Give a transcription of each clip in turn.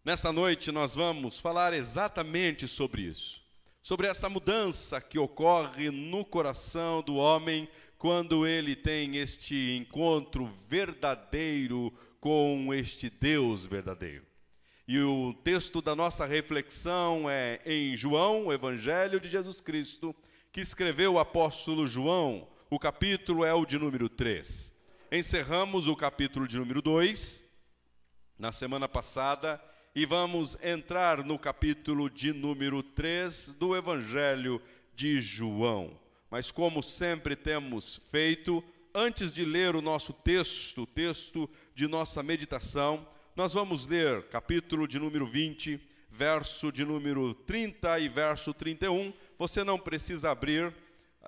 Nesta noite nós vamos falar exatamente sobre isso, sobre essa mudança que ocorre no coração do homem quando ele tem este encontro verdadeiro com este Deus verdadeiro. E o texto da nossa reflexão é em João, o Evangelho de Jesus Cristo, que escreveu o apóstolo João. O capítulo é o de número 3. Encerramos o capítulo de número 2 na semana passada e vamos entrar no capítulo de número 3 do Evangelho de João. Mas como sempre temos feito, antes de ler o nosso texto, o texto de nossa meditação, nós vamos ler capítulo de número 20, verso de número 30 e verso 31. Você não precisa abrir,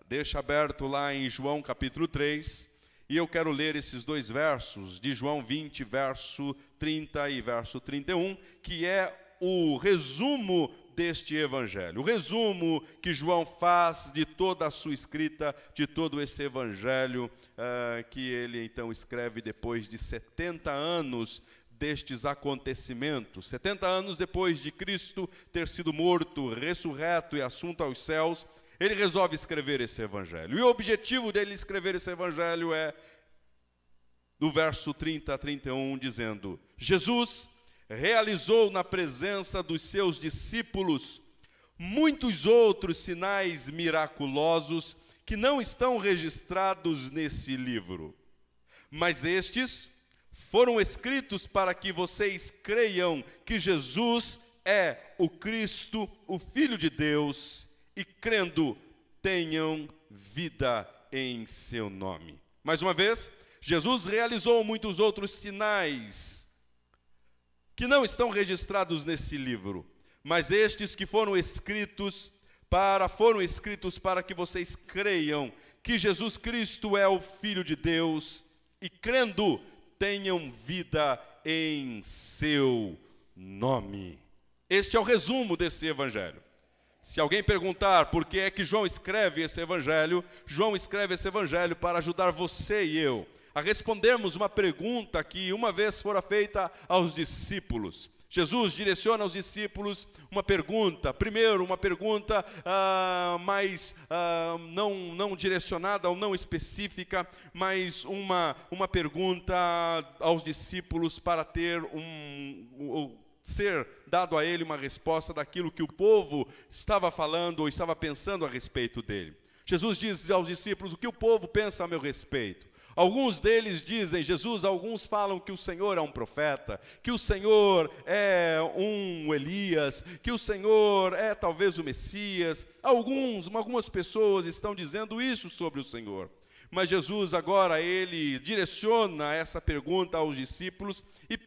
deixa aberto lá em João capítulo 3. E eu quero ler esses dois versos de João 20, verso 30 e verso 31, que é o resumo deste evangelho. O resumo que João faz de toda a sua escrita, de todo esse evangelho, que ele então escreve depois de 70 anos destes acontecimentos. 70 anos depois de Cristo ter sido morto, ressurreto e assunto aos céus, ele resolve escrever esse evangelho. E o objetivo dele escrever esse evangelho é, do verso 30 a 31, dizendo: Jesus realizou na presença dos seus discípulos muitos outros sinais miraculosos que não estão registrados nesse livro. Mas estes foram escritos para que vocês creiam que Jesus é o Cristo, o Filho de Deus, e crendo, tenham vida em seu nome. Mais uma vez, Jesus realizou muitos outros sinais que não estão registrados nesse livro, mas estes que foram escritos para que vocês creiam que Jesus Cristo é o Filho de Deus e crendo, tenham vida em seu nome. Este é o resumo desse evangelho. Se alguém perguntar por que é que João escreve esse evangelho para ajudar você e eu a respondermos uma pergunta que uma vez fora feita aos discípulos. Jesus direciona aos discípulos uma pergunta, primeiro uma pergunta não direcionada ou não específica, mas uma pergunta aos discípulos para ser dado a ele uma resposta daquilo que o povo estava falando ou estava pensando a respeito dele. Jesus diz aos discípulos: o que o povo pensa a meu respeito? Alguns deles dizem, alguns falam que o Senhor é um profeta, que o Senhor é um Elias, que o Senhor é talvez o Messias. Algumas pessoas estão dizendo isso sobre o Senhor. Mas Jesus agora, ele direciona essa pergunta aos discípulos e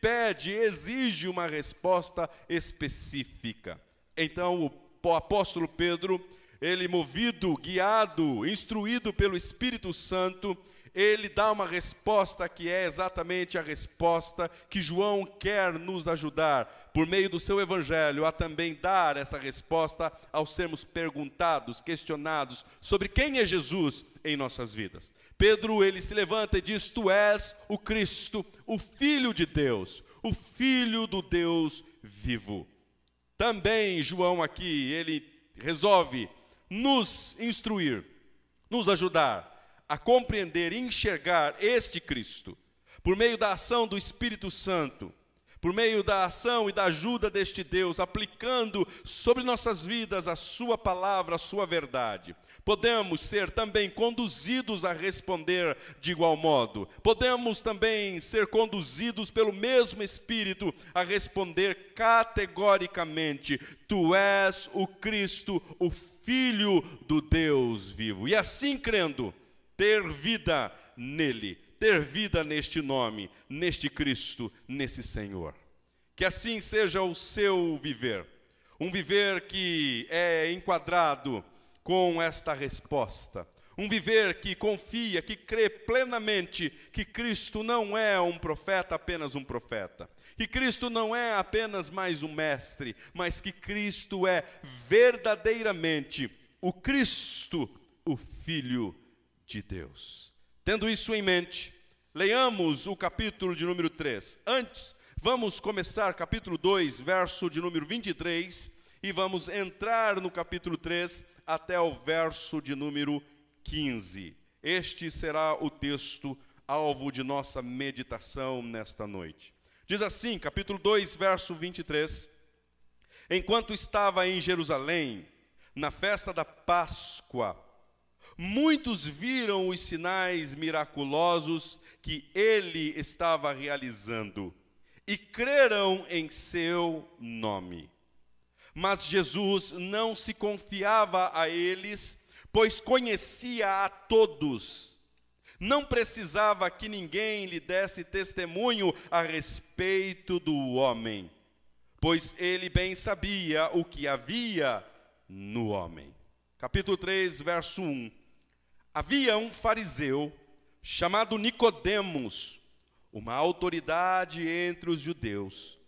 exige uma resposta específica. Então o apóstolo Pedro, ele movido, guiado, instruído pelo Espírito Santo, ele dá uma resposta que é exatamente a resposta que João quer nos ajudar, por meio do seu evangelho, a também dar essa resposta ao sermos perguntados, questionados sobre quem é Jesus em nossas vidas. Pedro, ele se levanta e diz: tu és o Cristo, o Filho de Deus, o Filho do Deus vivo. Também João aqui, ele resolve nos instruir, nos ajudar a compreender e enxergar este Cristo, por meio da ação do Espírito Santo, por meio da ação e da ajuda deste Deus, aplicando sobre nossas vidas a sua palavra, a sua verdade. Podemos ser também conduzidos a responder de igual modo. Podemos também ser conduzidos pelo mesmo Espírito a responder categoricamente: tu és o Cristo, o Filho do Deus vivo. E assim crendo, ter vida nele, ter vida neste nome, neste Cristo, nesse Senhor. Que assim seja o seu viver, um viver que é enquadrado com esta resposta, um viver que confia, que crê plenamente que Cristo não é um profeta, apenas um profeta, que Cristo não é apenas mais um mestre, mas que Cristo é verdadeiramente o Cristo, o Filho de Deus. Tendo isso em mente, leiamos o capítulo de número 3. Antes, Vamos começar capítulo 2, verso de número 23, e vamos entrar no capítulo 3 até o verso de número 15. Este será o texto alvo de nossa meditação nesta noite. Diz assim, capítulo 2, verso 23: Enquanto estava em Jerusalém, na festa da Páscoa, muitos viram os sinais miraculosos que ele estava realizando e creram em seu nome. Mas Jesus não se confiava a eles, pois conhecia a todos. Não precisava que ninguém lhe desse testemunho a respeito do homem, pois ele bem sabia o que havia no homem. Capítulo 3, verso 1. Havia um fariseu chamado Nicodemos, uma autoridade entre os judeus.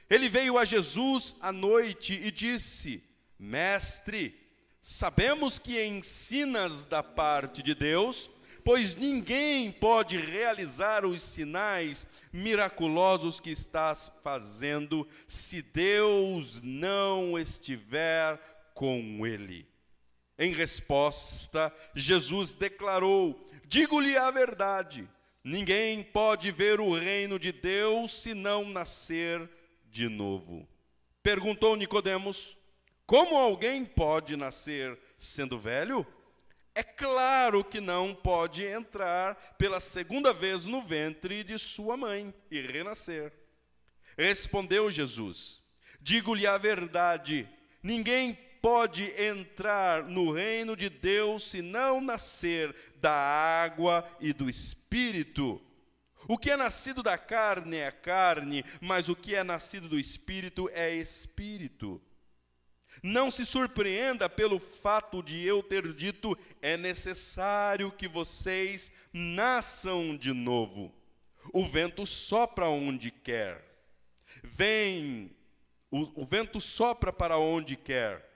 Ele veio a Jesus à noite e disse: Mestre, sabemos que ensinas da parte de Deus, pois ninguém pode realizar os sinais miraculosos que estás fazendo se Deus não estiver com ele. Em resposta, Jesus declarou: Digo-lhe a verdade, ninguém pode ver o reino de Deus se não nascer de novo. Perguntou Nicodemos: Como alguém pode nascer sendo velho? É claro que não pode entrar pela segunda vez no ventre de sua mãe e renascer. Respondeu Jesus: Digo-lhe a verdade, ninguém pode entrar no reino de Deus se não nascer da água e do Espírito. O que é nascido da carne é carne, mas o que é nascido do Espírito é Espírito. Não se surpreenda pelo fato de eu ter dito: é necessário que vocês nasçam de novo. O vento sopra onde quer. O vento sopra para onde quer.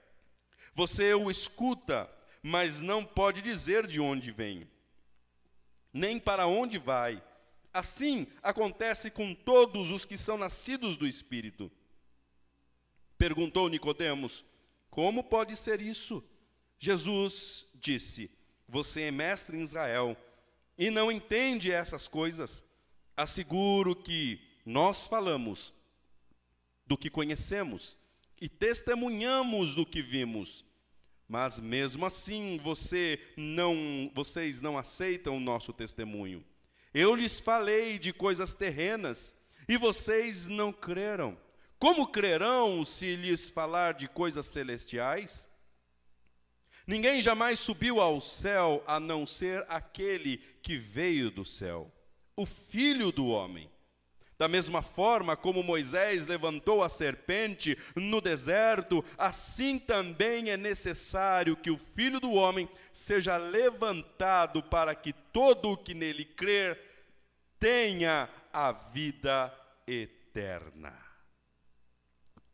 Você o escuta, mas não pode dizer de onde vem, nem para onde vai. Assim acontece com todos os que são nascidos do Espírito. Perguntou Nicodemos: Como pode ser isso? Jesus disse: Você é mestre em Israel e não entende essas coisas. Asseguro que nós falamos do que conhecemos e testemunhamos do que vimos, mas mesmo assim vocês não aceitam o nosso testemunho. Eu lhes falei de coisas terrenas e vocês não creram. Como crerão se lhes falar de coisas celestiais? Ninguém jamais subiu ao céu a não ser aquele que veio do céu, o Filho do Homem. Da mesma forma como Moisés levantou a serpente no deserto, assim também é necessário que o Filho do Homem seja levantado para que todo o que nele crer tenha a vida eterna.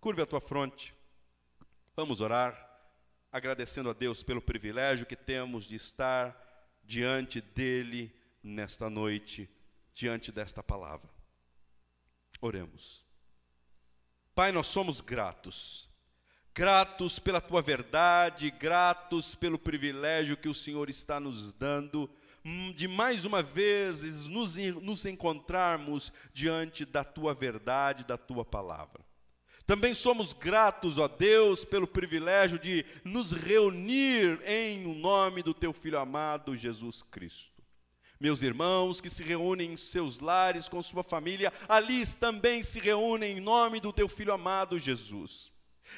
Curve a tua fronte, vamos orar, agradecendo a Deus pelo privilégio que temos de estar diante dele nesta noite, diante desta palavra. Oremos. Pai, nós somos gratos pela tua verdade, gratos pelo privilégio que o Senhor está nos dando, de mais uma vez nos encontrarmos diante da tua verdade, da tua palavra. Também somos gratos, ó Deus, pelo privilégio de nos reunir em nome do teu Filho amado, Jesus Cristo. Meus irmãos que se reúnem em seus lares com sua família, ali também se reúnem em nome do teu Filho amado, Jesus.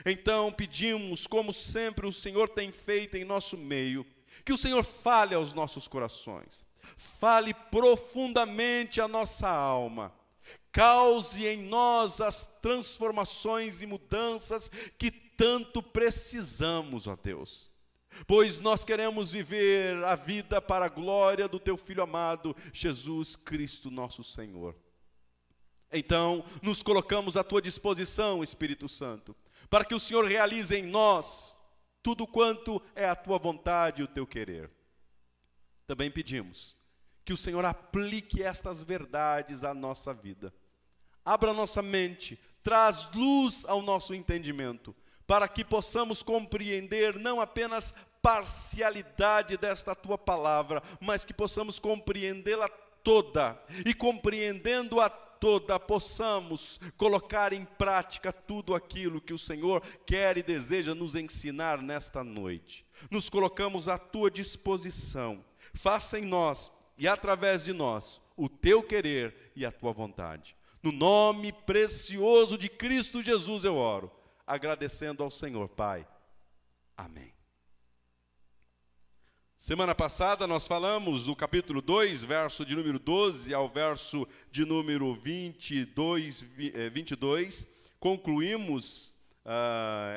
Então pedimos, como sempre o Senhor tem feito em nosso meio, que o Senhor fale aos nossos corações, fale profundamente à nossa alma, cause em nós as transformações e mudanças que tanto precisamos, ó Deus. Pois nós queremos viver a vida para a glória do teu Filho amado, Jesus Cristo, nosso Senhor. Então, nos colocamos à tua disposição, Espírito Santo, para que o Senhor realize em nós tudo quanto é a tua vontade e o teu querer. Também pedimos que o Senhor aplique estas verdades à nossa vida. abra nossa mente, traz luz ao nosso entendimento, para que possamos compreender não apenas parcialidade desta tua palavra, mas que possamos compreendê-la toda, e compreendendo-a toda, possamos colocar em prática tudo aquilo que o Senhor quer e deseja nos ensinar nesta noite. Nos colocamos à tua disposição. Faça em nós e através de nós o teu querer e a tua vontade. No nome precioso de Cristo Jesus eu oro, agradecendo ao Senhor, Pai. Amém. Semana passada nós falamos do capítulo 2, verso de número 12 ao verso de número 22. Concluímos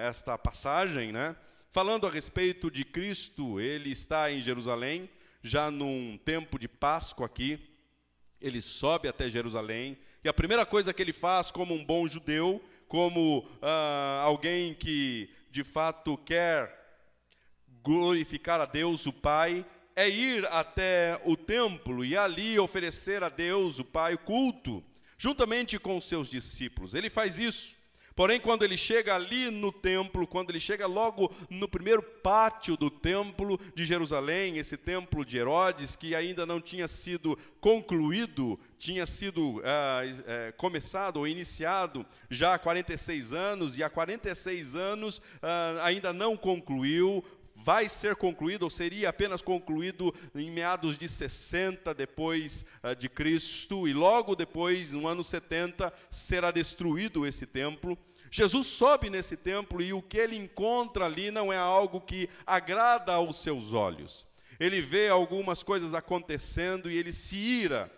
esta passagem, né? Falando a respeito de Cristo. Ele está em Jerusalém, já num tempo de Páscoa aqui. Ele sobe até Jerusalém, e a primeira coisa que ele faz como um bom judeu, como alguém que de fato quer glorificar a Deus o Pai, é ir até o templo e ali oferecer a Deus o Pai culto, juntamente com os seus discípulos. Ele faz isso. Porém, quando ele chega ali no templo, quando ele chega logo no primeiro pátio do templo de Jerusalém, esse templo de Herodes, que ainda não tinha sido concluído, tinha sido começado ou iniciado já há 46 anos, e há 46 anos ainda não concluiu. Vai ser concluído, ou seria apenas concluído em meados de 60 depois de Cristo, e logo depois, no ano 70, será destruído esse templo. Jesus sobe nesse templo e o que ele encontra ali não é algo que agrada aos seus olhos. Ele vê algumas coisas acontecendo e ele se ira.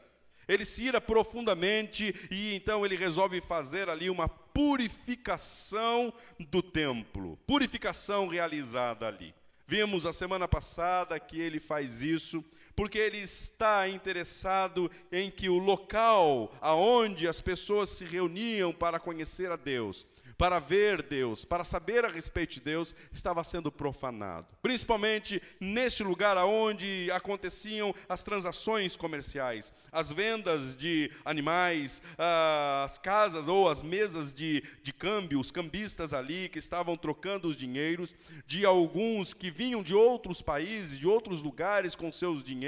Ele se ira profundamente e então ele resolve fazer ali uma purificação do templo. Purificação realizada ali. Vimos a semana passada que ele faz isso porque ele está interessado em que o local aonde as pessoas se reuniam para conhecer a Deus, para ver Deus, para saber a respeito de Deus, estava sendo profanado. Principalmente neste lugar onde aconteciam as transações comerciais, as vendas de animais, as casas ou as mesas de câmbio, os cambistas ali que estavam trocando os dinheiros de alguns que vinham de outros países, de outros lugares com seus dinheiros.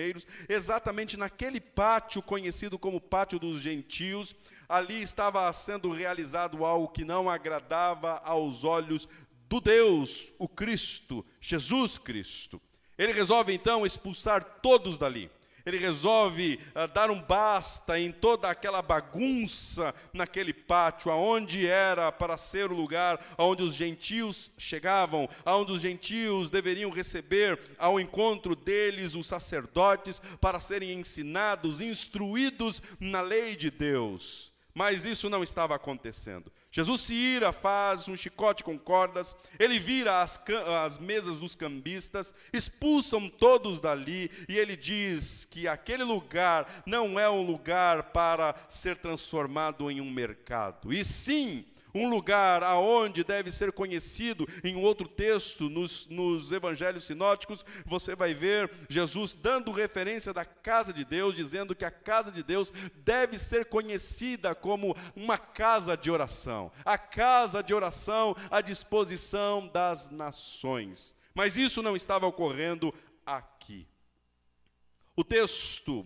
Exatamente naquele pátio conhecido como Pátio dos Gentios, ali estava sendo realizado algo que não agradava aos olhos do Deus, o Cristo, Jesus Cristo. Ele resolve então expulsar todos dali. Ele resolve dar um basta em toda aquela bagunça naquele pátio, aonde era para ser o lugar aonde os gentios chegavam, aonde os gentios deveriam receber ao encontro deles os sacerdotes para serem ensinados, instruídos na lei de Deus. Mas isso não estava acontecendo. Jesus se ira, faz um chicote com cordas, ele vira as mesas dos cambistas, expulsam todos dali, e ele diz que aquele lugar não é um lugar para ser transformado em um mercado, e sim um lugar aonde deve ser conhecido. Em outro texto, nos evangelhos sinóticos, você vai ver Jesus dando referência da casa de Deus, dizendo que a casa de Deus deve ser conhecida como uma casa de oração. A casa de oração à disposição das nações. Mas isso não estava ocorrendo aqui. O texto,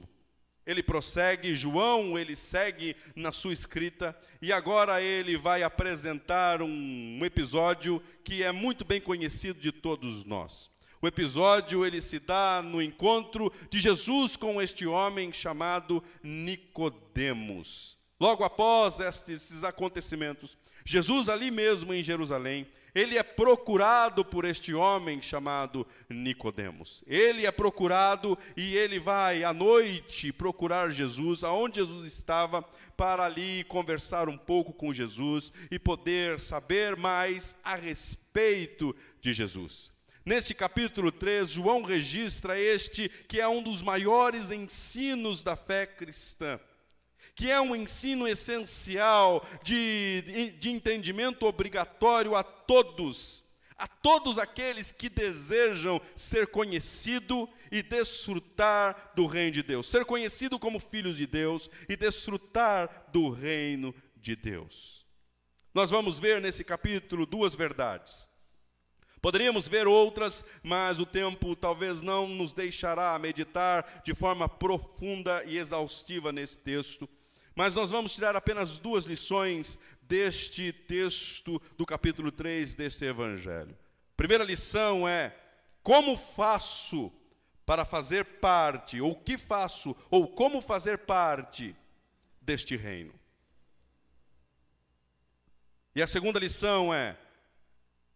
ele prossegue, João, ele segue na sua escrita, e agora ele vai apresentar um episódio que é muito bem conhecido de todos nós. O episódio, ele se dá no encontro de Jesus com este homem chamado Nicodemos. Logo após esses acontecimentos, Jesus ali mesmo em Jerusalém, ele é procurado por este homem chamado Nicodemos. Ele é procurado e ele vai à noite procurar Jesus, aonde Jesus estava, para ali conversar um pouco com Jesus e poder saber mais a respeito de Jesus. Neste capítulo 3, João registra este que é um dos maiores ensinos da fé cristã, que é um ensino essencial de entendimento obrigatório a todos aqueles que desejam ser conhecido e desfrutar do reino de Deus, ser conhecido como filhos de Deus e desfrutar do reino de Deus. Nós vamos ver nesse capítulo duas verdades. Poderíamos ver outras, mas o tempo talvez não nos deixará meditar de forma profunda e exaustiva nesse texto. Mas nós vamos tirar apenas duas lições deste texto do capítulo 3 deste evangelho. Primeira lição é: como faço para fazer parte, ou que faço, ou como fazer parte deste reino? E a segunda lição é: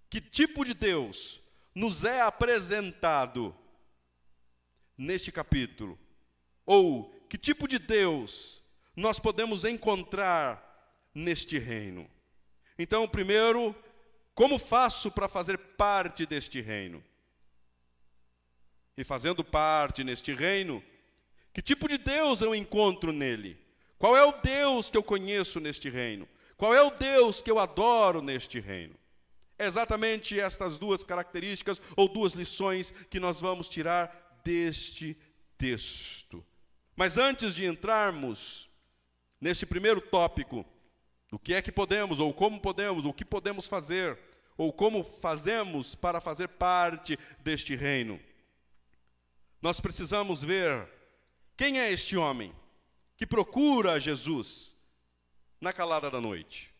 que tipo de Deus nos é apresentado neste capítulo? Ou que tipo de Deus nós podemos encontrar neste reino? Então, primeiro, como faço para fazer parte deste reino? E fazendo parte neste reino, que tipo de Deus eu encontro nele? Qual é o Deus que eu conheço neste reino? Qual é o Deus que eu adoro neste reino? É exatamente estas duas características ou duas lições que nós vamos tirar deste texto. Mas antes de entrarmos neste primeiro tópico, do que é que podemos, ou como podemos, o que podemos fazer, ou como fazemos para fazer parte deste reino, nós precisamos ver quem é este homem que procura Jesus na calada da noite.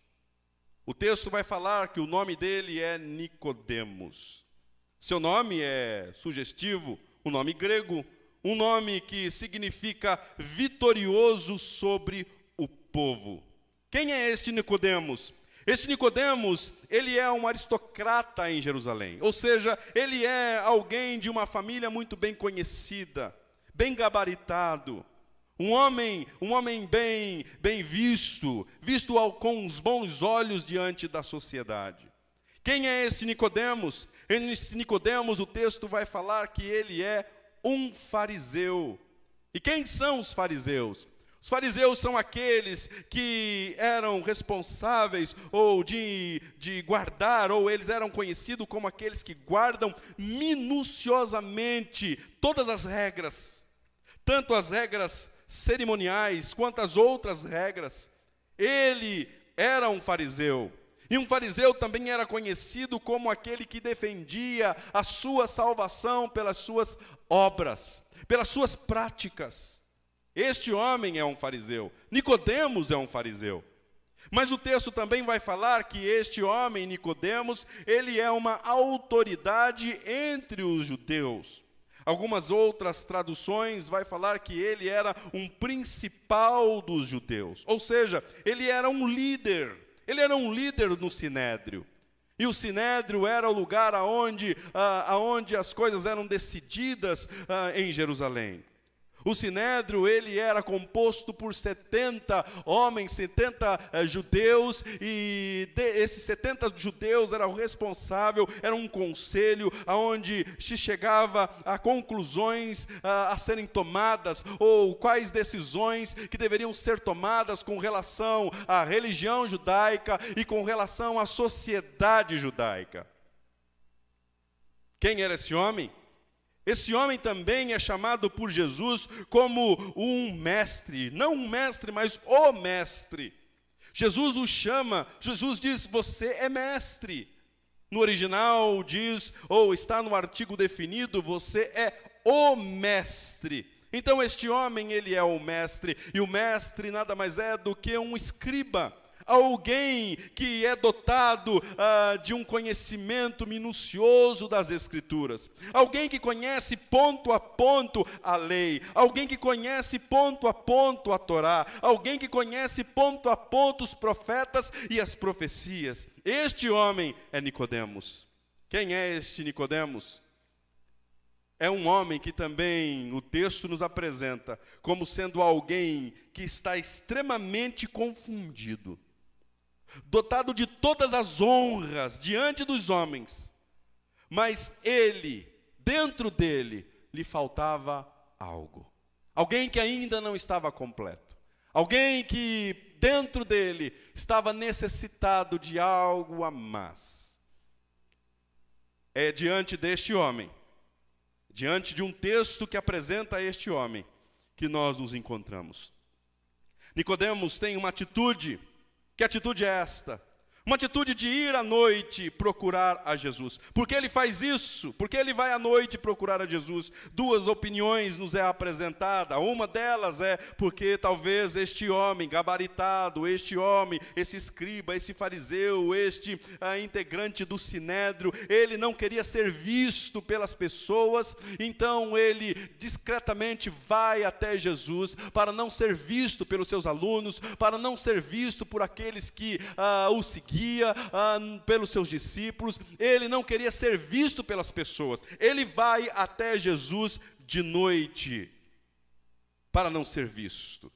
O texto vai falar que o nome dele é Nicodemos. Seu nome é sugestivo, um nome grego, um nome que significa vitorioso sobre o povo. Quem é este Nicodemos? Este Nicodemos, ele é um aristocrata em Jerusalém, ou seja, ele é alguém de uma família muito bem conhecida, bem gabaritado, um homem bem visto com os bons olhos diante da sociedade. Quem é esse Nicodemos? Esse Nicodemos, o texto vai falar que ele é um fariseu. E quem são os fariseus? Os fariseus são aqueles que eram responsáveis ou de guardar, ou eles eram conhecidos como aqueles que guardam minuciosamente todas as regras, tanto as regras cerimoniais quanto as outras regras. Ele era um fariseu. E um fariseu também era conhecido como aquele que defendia a sua salvação pelas suas obras, pelas suas práticas. Este homem é um fariseu. Nicodemos é um fariseu. Mas o texto também vai falar que este homem, Nicodemos, ele é uma autoridade entre os judeus. Algumas outras traduções vai falar que ele era um principal dos judeus. Ou seja, ele era um líder. Ele era um líder no Sinédrio. E o Sinédrio era o lugar aonde as coisas eram decididas em Jerusalém. O Sinédrio, ele era composto por 70 homens, 70 judeus, e esses 70 judeus eram responsáveis, era um conselho onde se chegava a conclusões a serem tomadas, ou quais decisões que deveriam ser tomadas com relação à religião judaica e com relação à sociedade judaica. Quem era esse homem? Esse homem também é chamado por Jesus como um mestre, não um mestre, mas o mestre. Jesus o chama, Jesus diz, você é mestre. No original diz, ou está no artigo definido, você é o mestre. Então este homem, ele é o mestre, e o mestre nada mais é do que um escriba. Alguém que é dotado de um conhecimento minucioso das Escrituras. Alguém que conhece ponto a ponto a lei. Alguém que conhece ponto a ponto a Torá. Alguém que conhece ponto a ponto os profetas e as profecias. Este homem é Nicodemos. Quem é este Nicodemos? É um homem que também o texto nos apresenta como sendo alguém que está extremamente confundido, dotado de todas as honras diante dos homens, mas ele, dentro dele, lhe faltava algo. Alguém que ainda não estava completo. Alguém que dentro dele estava necessitado de algo a mais. É diante deste homem, diante de um texto que apresenta este homem, que nós nos encontramos. Nicodemos tem uma atitude Que atitude é esta? Uma atitude de ir à noite procurar a Jesus. Por que ele faz isso? Por que ele vai à noite procurar a Jesus? Duas opiniões nos é apresentada. Uma delas é porque talvez este homem gabaritado, este homem, esse escriba, esse fariseu, este integrante do sinédrio, ele não queria ser visto pelas pessoas, então ele discretamente vai até Jesus para não ser visto pelos seus alunos, para não ser visto por aqueles que o seguiam, pelos seus discípulos. Ele não queria ser visto pelas pessoas. Ele vai até Jesus de noite para não ser visto.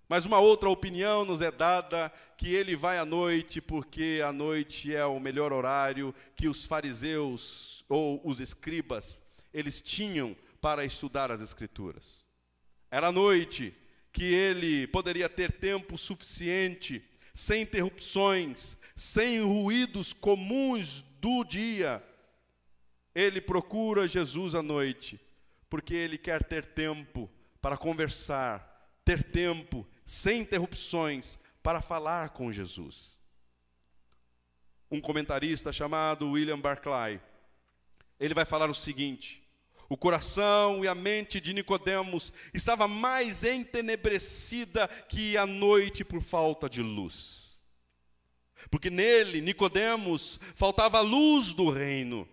Mas uma outra opinião nos é dada, que ele vai à noite porque a noite é o melhor horário que os fariseus ou os escribas eles tinham para estudar as Escrituras. Era a noite que ele poderia ter tempo suficiente, sem interrupções, sem ruídos comuns do dia. Ele procura Jesus à noite, porque ele quer ter tempo para conversar, ter tempo, sem interrupções, para falar com Jesus. Um comentarista chamado William Barclay, ele vai falar o seguinte: o coração e a mente de Nicodemos estava mais entenebrecida que a noite por falta de luz. Porque nele, Nicodemos, faltava a luz do reino.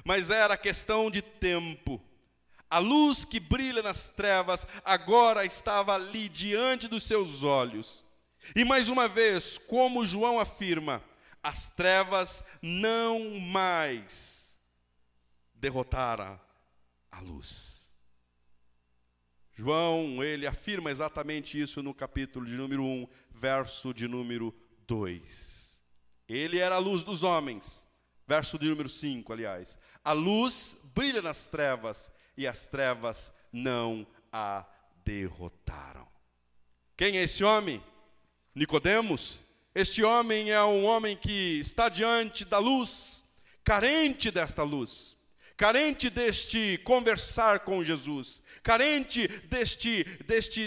Mas era questão de tempo. A luz que brilha nas trevas agora estava ali diante dos seus olhos. E mais uma vez, como João afirma, as trevas não mais derrotaram a luz. João, ele afirma exatamente isso no capítulo de número 1, verso de número 2. Ele era a luz dos homens, verso de número 5, aliás. A luz brilha nas trevas e as trevas não a derrotaram. Quem é esse homem? Nicodemos. Este homem é um homem que está diante da luz, carente desta luz, carente deste conversar com Jesus, carente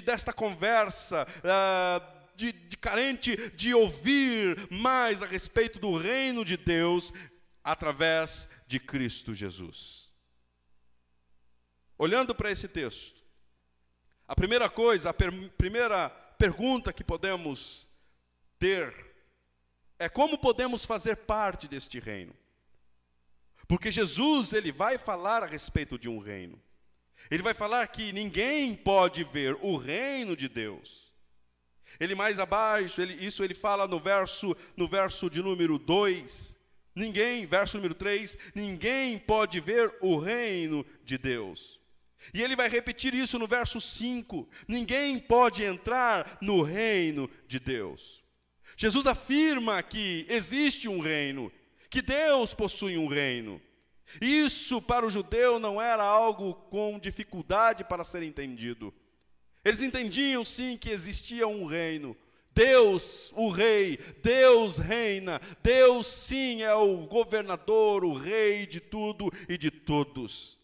desta conversa, carente de ouvir mais a respeito do reino de Deus através de Cristo Jesus. Olhando para esse texto, a primeira coisa, primeira pergunta que podemos ter é como podemos fazer parte deste reino. Porque Jesus, ele vai falar a respeito de um reino. Ele vai falar que ninguém pode ver o reino de Deus. Ele mais abaixo, ele fala no verso de número 2. Verso número 3, ninguém pode ver o reino de Deus. E ele vai repetir isso no verso 5. Ninguém pode entrar no reino de Deus. Jesus afirma que existe um reino, que Deus possui um reino. Isso para o judeu não era algo com dificuldade para ser entendido. Eles entendiam sim que existia um reino. Deus, o rei, Deus reina. Deus sim é o governador, o rei de tudo e de todos.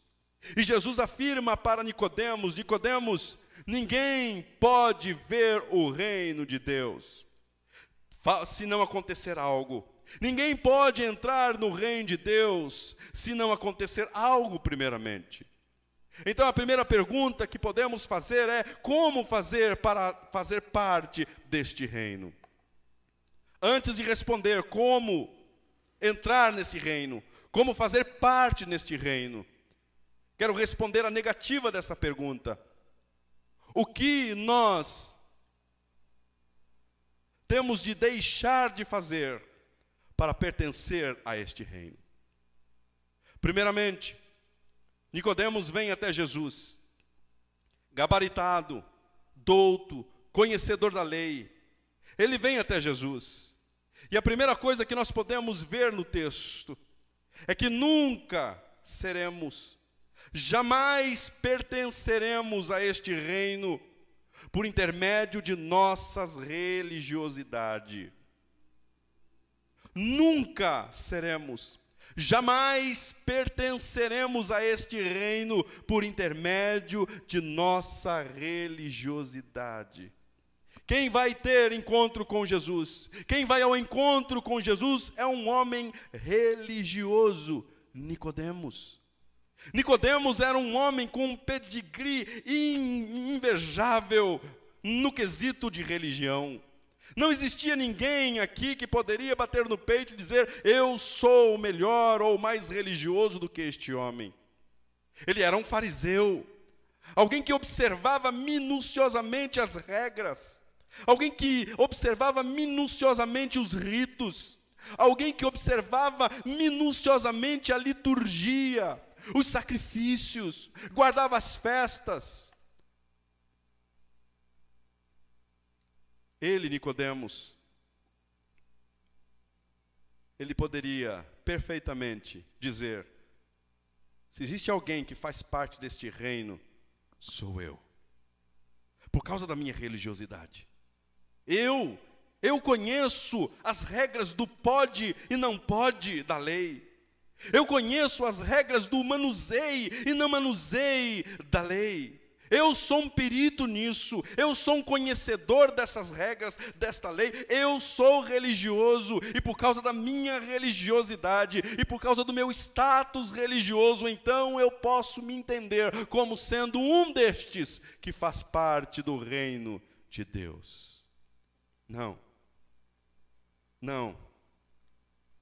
E Jesus afirma para Nicodemos: Nicodemos, ninguém pode ver o reino de Deus se não acontecer algo. Ninguém pode entrar no reino de Deus se não acontecer algo primeiramente. Então a primeira pergunta que podemos fazer é: como fazer para fazer parte deste reino? Antes de responder como entrar nesse reino, como fazer parte neste reino, quero responder a negativa dessa pergunta. O que nós temos de deixar de fazer para pertencer a este reino? Primeiramente, Nicodemos vem até Jesus, gabaritado, douto, conhecedor da lei. Ele vem até Jesus. E a primeira coisa que nós podemos ver no texto é que nunca seremos, jamais pertenceremos a este reino por intermédio de nossas religiosidade. Nunca seremos, jamais pertenceremos a este reino por intermédio de nossa religiosidade. Quem vai ter encontro com Jesus? Quem vai ao encontro com Jesus é um homem religioso, Nicodemos. Nicodemos era um homem com um pedigree invejável no quesito de religião. Não existia ninguém aqui que poderia bater no peito e dizer: eu sou melhor ou mais religioso do que este homem. Ele era um fariseu, alguém que observava minuciosamente as regras, alguém que observava minuciosamente os ritos, alguém que observava minuciosamente a liturgia, os sacrifícios, guardava as festas. Ele, Nicodemos, ele poderia perfeitamente dizer: se existe alguém que faz parte deste reino, sou eu, por causa da minha religiosidade. Eu conheço as regras do pode e não pode da lei. Eu conheço as regras do manuseie e não manuseie da lei. Eu sou um perito nisso, eu sou um conhecedor dessas regras, desta lei. Eu sou religioso e por causa da minha religiosidade e por causa do meu status religioso, então eu posso me entender como sendo um destes que faz parte do reino de Deus. Não.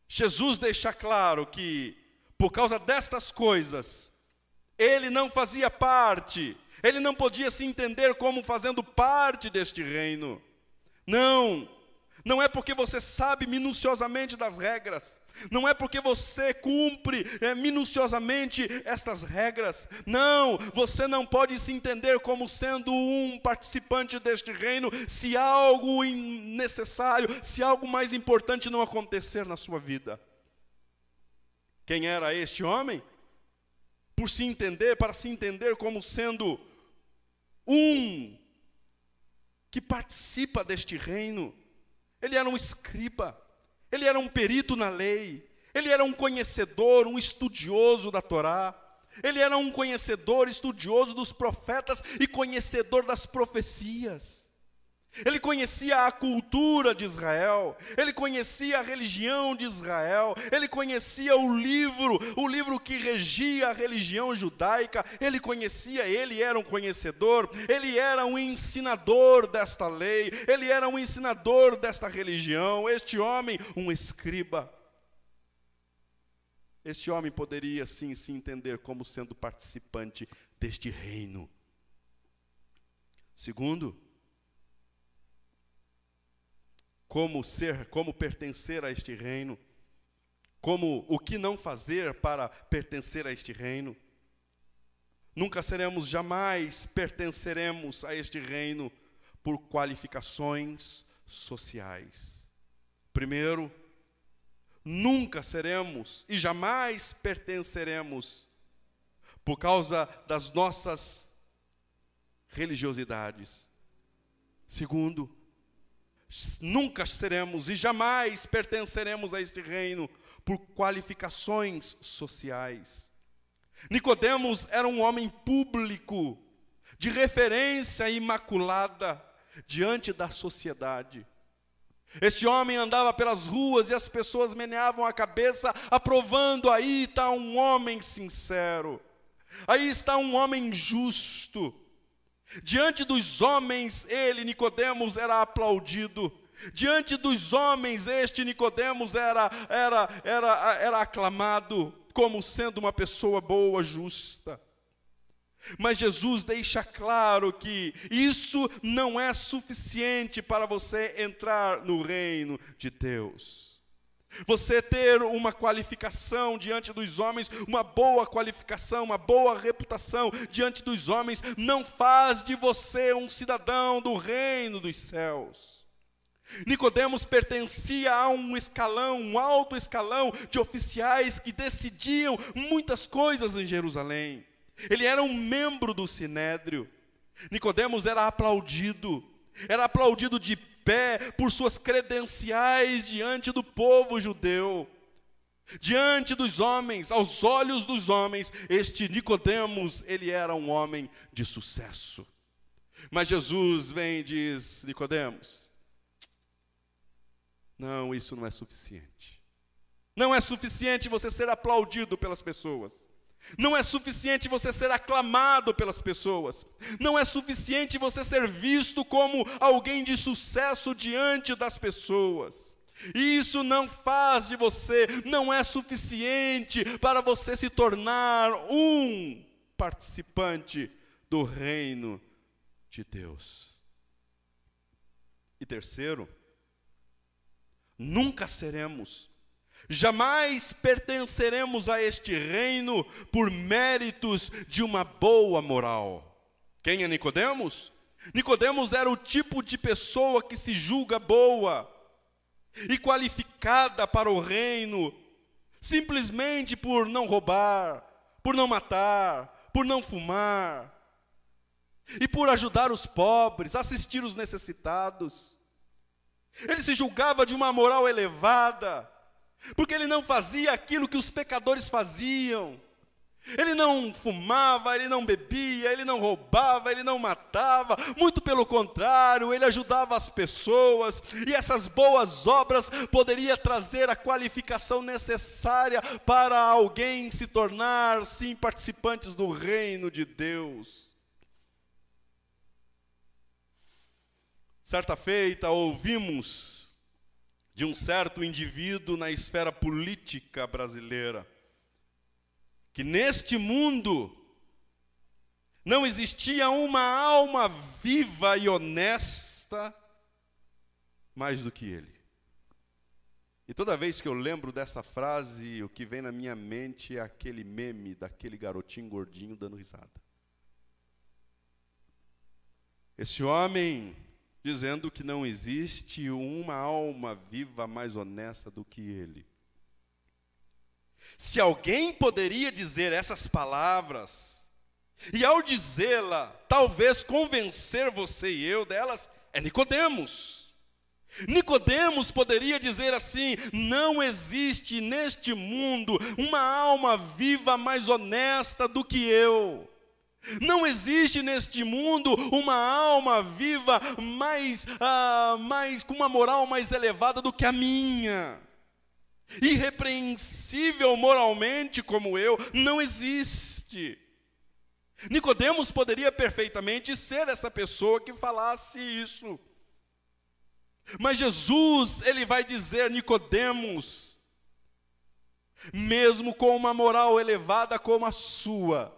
Jesus deixa claro que por causa destas coisas, ele não fazia parte, ele não podia se entender como fazendo parte deste reino. Não é porque você sabe minuciosamente das regras, não é porque você cumpre minuciosamente estas regras. Não, você não pode se entender como sendo um participante deste reino se algo necessário, se algo mais importante não acontecer na sua vida. Quem era este homem? Para se entender como sendo um que participa deste reino. Ele era um escriba, ele era um perito na lei, ele era um conhecedor, um estudioso da Torá, ele era um conhecedor, estudioso dos profetas e conhecedor das profecias. Ele conhecia a cultura de Israel, ele conhecia a religião de Israel, ele conhecia o livro que regia a religião judaica, ele era um conhecedor, ele era um ensinador desta lei, ele era um ensinador desta religião. Este homem, um escriba. Este homem poderia sim se entender como sendo participante deste reino. Segundo, como pertencer a este reino, o que não fazer para pertencer a este reino. Jamais pertenceremos a este reino por qualificações sociais. Primeiro, nunca seremos e jamais pertenceremos por causa das nossas religiosidades. Segundo, nunca seremos e jamais pertenceremos a este reino por qualificações sociais. Nicodemos era um homem público, de referência imaculada diante da sociedade. Este homem andava pelas ruas e as pessoas meneavam a cabeça, aprovando: aí está um homem sincero, aí está um homem justo. Diante dos homens, Nicodemos, era aplaudido. Diante dos homens, este Nicodemos era aclamado como sendo uma pessoa boa, justa. Mas Jesus deixa claro que isso não é suficiente para você entrar no reino de Deus. Você ter uma qualificação diante dos homens, uma boa qualificação, uma boa reputação diante dos homens, não faz de você um cidadão do reino dos céus. Nicodemos pertencia a um alto escalão de oficiais que decidiam muitas coisas em Jerusalém. Ele era um membro do Sinédrio. Nicodemos era aplaudido de pé por suas credenciais diante do povo judeu. Diante dos homens, aos olhos dos homens, este Nicodemos, ele era um homem de sucesso. Mas Jesus vem e diz: Nicodemos, não, isso não é suficiente. Não é suficiente você ser aplaudido pelas pessoas. Não é suficiente você ser aclamado pelas pessoas. Não é suficiente você ser visto como alguém de sucesso diante das pessoas. E isso não faz de você, não é suficiente para você se tornar um participante do reino de Deus. E terceiro, nunca seremos, jamais pertenceremos a este reino por méritos de uma boa moral. Quem é Nicodemos? Nicodemos era o tipo de pessoa que se julga boa e qualificada para o reino, simplesmente por não roubar, por não matar, por não fumar, e por ajudar os pobres, assistir os necessitados. Ele se julgava de uma moral elevada, porque ele não fazia aquilo que os pecadores faziam. Ele não fumava, ele não bebia, ele não roubava, ele não matava. Muito pelo contrário, ele ajudava as pessoas. E essas boas obras poderiam trazer a qualificação necessária para alguém se tornar, sim, participantes do reino de Deus. Certa feita, ouvimos de um certo indivíduo na esfera política brasileira que neste mundo não existia uma alma viva e honesta mais do que ele. E toda vez que eu lembro dessa frase, o que vem na minha mente é aquele meme daquele garotinho gordinho dando risada. Esse homem dizendo que não existe uma alma viva mais honesta do que ele. Se alguém poderia dizer essas palavras, e ao dizê-la, talvez convencer você e eu delas, é Nicodemos. Nicodemos poderia dizer assim: não existe neste mundo uma alma viva mais honesta do que eu. Não existe neste mundo uma alma viva com uma moral mais elevada do que a minha. Irrepreensível moralmente como eu, não existe. Nicodemos poderia perfeitamente ser essa pessoa que falasse isso. Mas Jesus, ele vai dizer: Nicodemos, mesmo com uma moral elevada como a sua,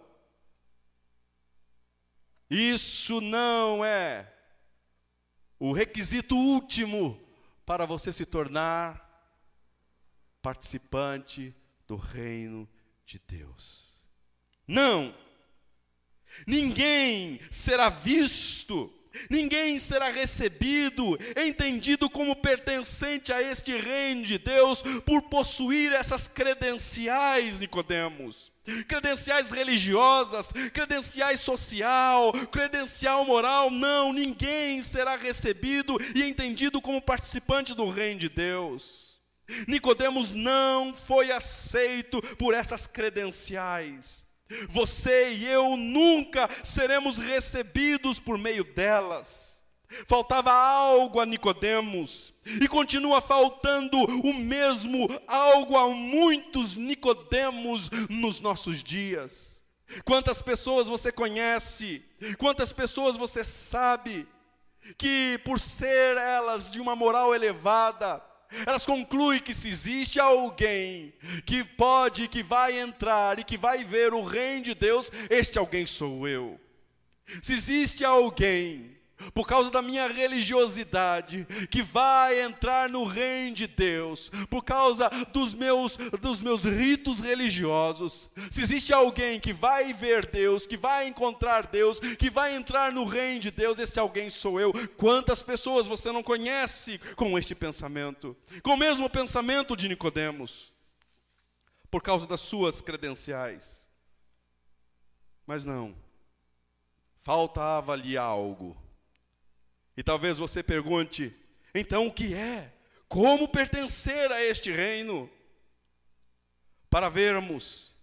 isso não é o requisito último para você se tornar participante do reino de Deus. Não! Ninguém será visto, ninguém será recebido, entendido como pertencente a este reino de Deus por possuir essas credenciais, Nicodemos. Credenciais religiosas, credenciais social, credencial moral. Não, ninguém será recebido e entendido como participante do reino de Deus. Nicodemos não foi aceito por essas credenciais. Você e eu nunca seremos recebidos por meio delas. Faltava algo a Nicodemos, e continua faltando o mesmo algo a muitos Nicodemos nos nossos dias. Quantas pessoas você conhece, quantas pessoas você sabe, que por ser elas de uma moral elevada, elas concluem que se existe alguém que pode, que vai entrar e que vai ver o reino de Deus, este alguém sou eu. Se existe alguém, por causa da minha religiosidade, que vai entrar no reino de Deus, por causa dos meus ritos religiosos, se existe alguém que vai ver Deus, que vai encontrar Deus, que vai entrar no reino de Deus, esse alguém sou eu. Quantas pessoas você não conhece com este pensamento, com o mesmo pensamento de Nicodemos, por causa das suas credenciais? Mas não, faltava-lhe algo. E talvez você pergunte: então o que é? Como pertencer a este reino? Para vermos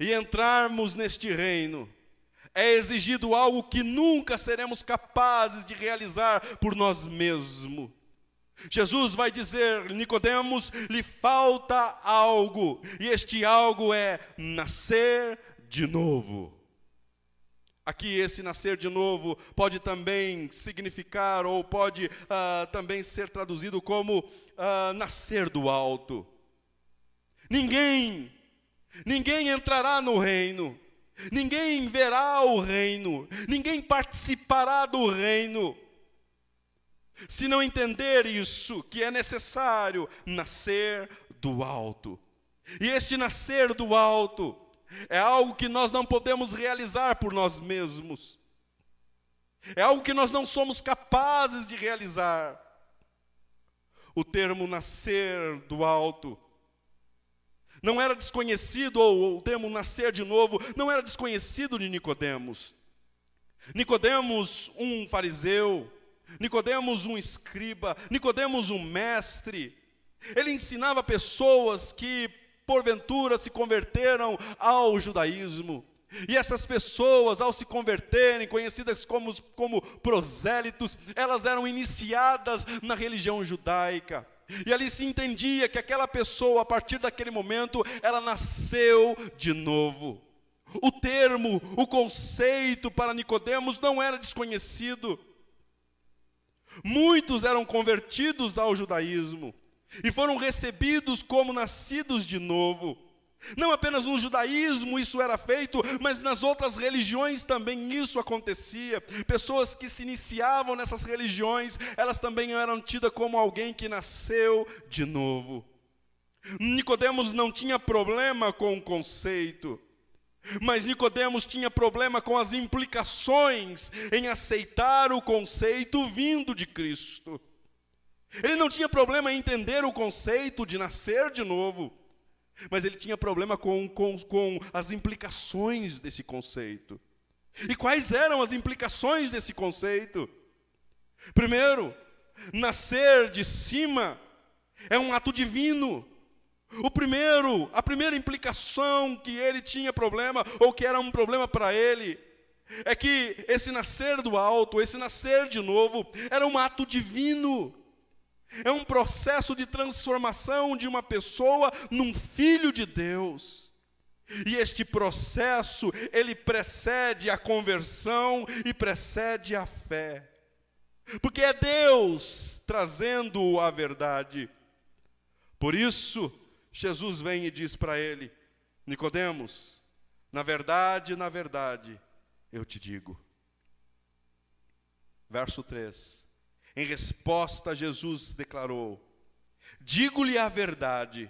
e entrarmos neste reino, É exigido algo que nunca seremos capazes de realizar por nós mesmos. Jesus vai dizer: Nicodemos, lhe falta algo, e este algo é nascer de novo. Aqui esse nascer de novo pode também significar, ou pode também ser traduzido como nascer do alto. Ninguém entrará no reino, ninguém verá o reino, ninguém participará do reino, se não entender isso, que é necessário nascer do alto. E este nascer do alto é algo que nós não podemos realizar por nós mesmos. É algo que nós não somos capazes de realizar. O termo nascer do alto não era desconhecido, ou o termo nascer de novo, não era desconhecido de Nicodemos. Nicodemos, um fariseu, Nicodemos, um escriba, Nicodemos, um mestre. Ele ensinava pessoas que porventura se converteram ao judaísmo. E essas pessoas, ao se converterem, conhecidas como prosélitos, elas eram iniciadas na religião judaica. E ali se entendia que aquela pessoa, a partir daquele momento, ela nasceu de novo. O termo, o conceito para Nicodemos não era desconhecido. Muitos eram convertidos ao judaísmo e foram recebidos como nascidos de novo. Não apenas no judaísmo isso era feito, mas nas outras religiões também isso acontecia. Pessoas que se iniciavam nessas religiões, elas também eram tidas como alguém que nasceu de novo. Nicodemos não tinha problema com o conceito, mas Nicodemos tinha problema com as implicações em aceitar o conceito vindo de Cristo. Ele não tinha problema em entender o conceito de nascer de novo, mas ele tinha problema com as implicações desse conceito. E quais eram as implicações desse conceito? Primeiro, nascer de cima é um ato divino. A primeira implicação que ele tinha problema, ou que era um problema para ele, é que esse nascer do alto, esse nascer de novo, era um ato divino. É um processo de transformação de uma pessoa num filho de Deus. E este processo, ele precede a conversão e precede a fé. Porque é Deus trazendo a verdade. Por isso, Jesus vem e diz para ele: Nicodemos, na verdade, eu te digo. Verso 3. Em resposta, Jesus declarou: digo-lhe a verdade,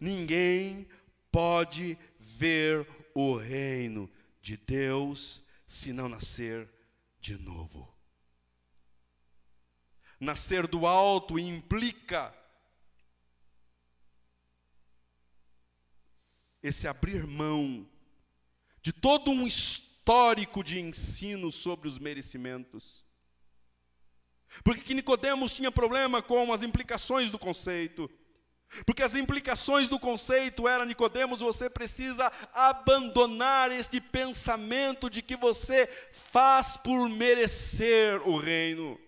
ninguém pode ver o reino de Deus se não nascer de novo. Nascer do alto implica esse abrir mão de todo um histórico de ensino sobre os merecimentos. Porque que Nicodemos tinha problema com as implicações do conceito. Porque as implicações do conceito eram: Nicodemos, você precisa abandonar este pensamento de que você faz por merecer o reino.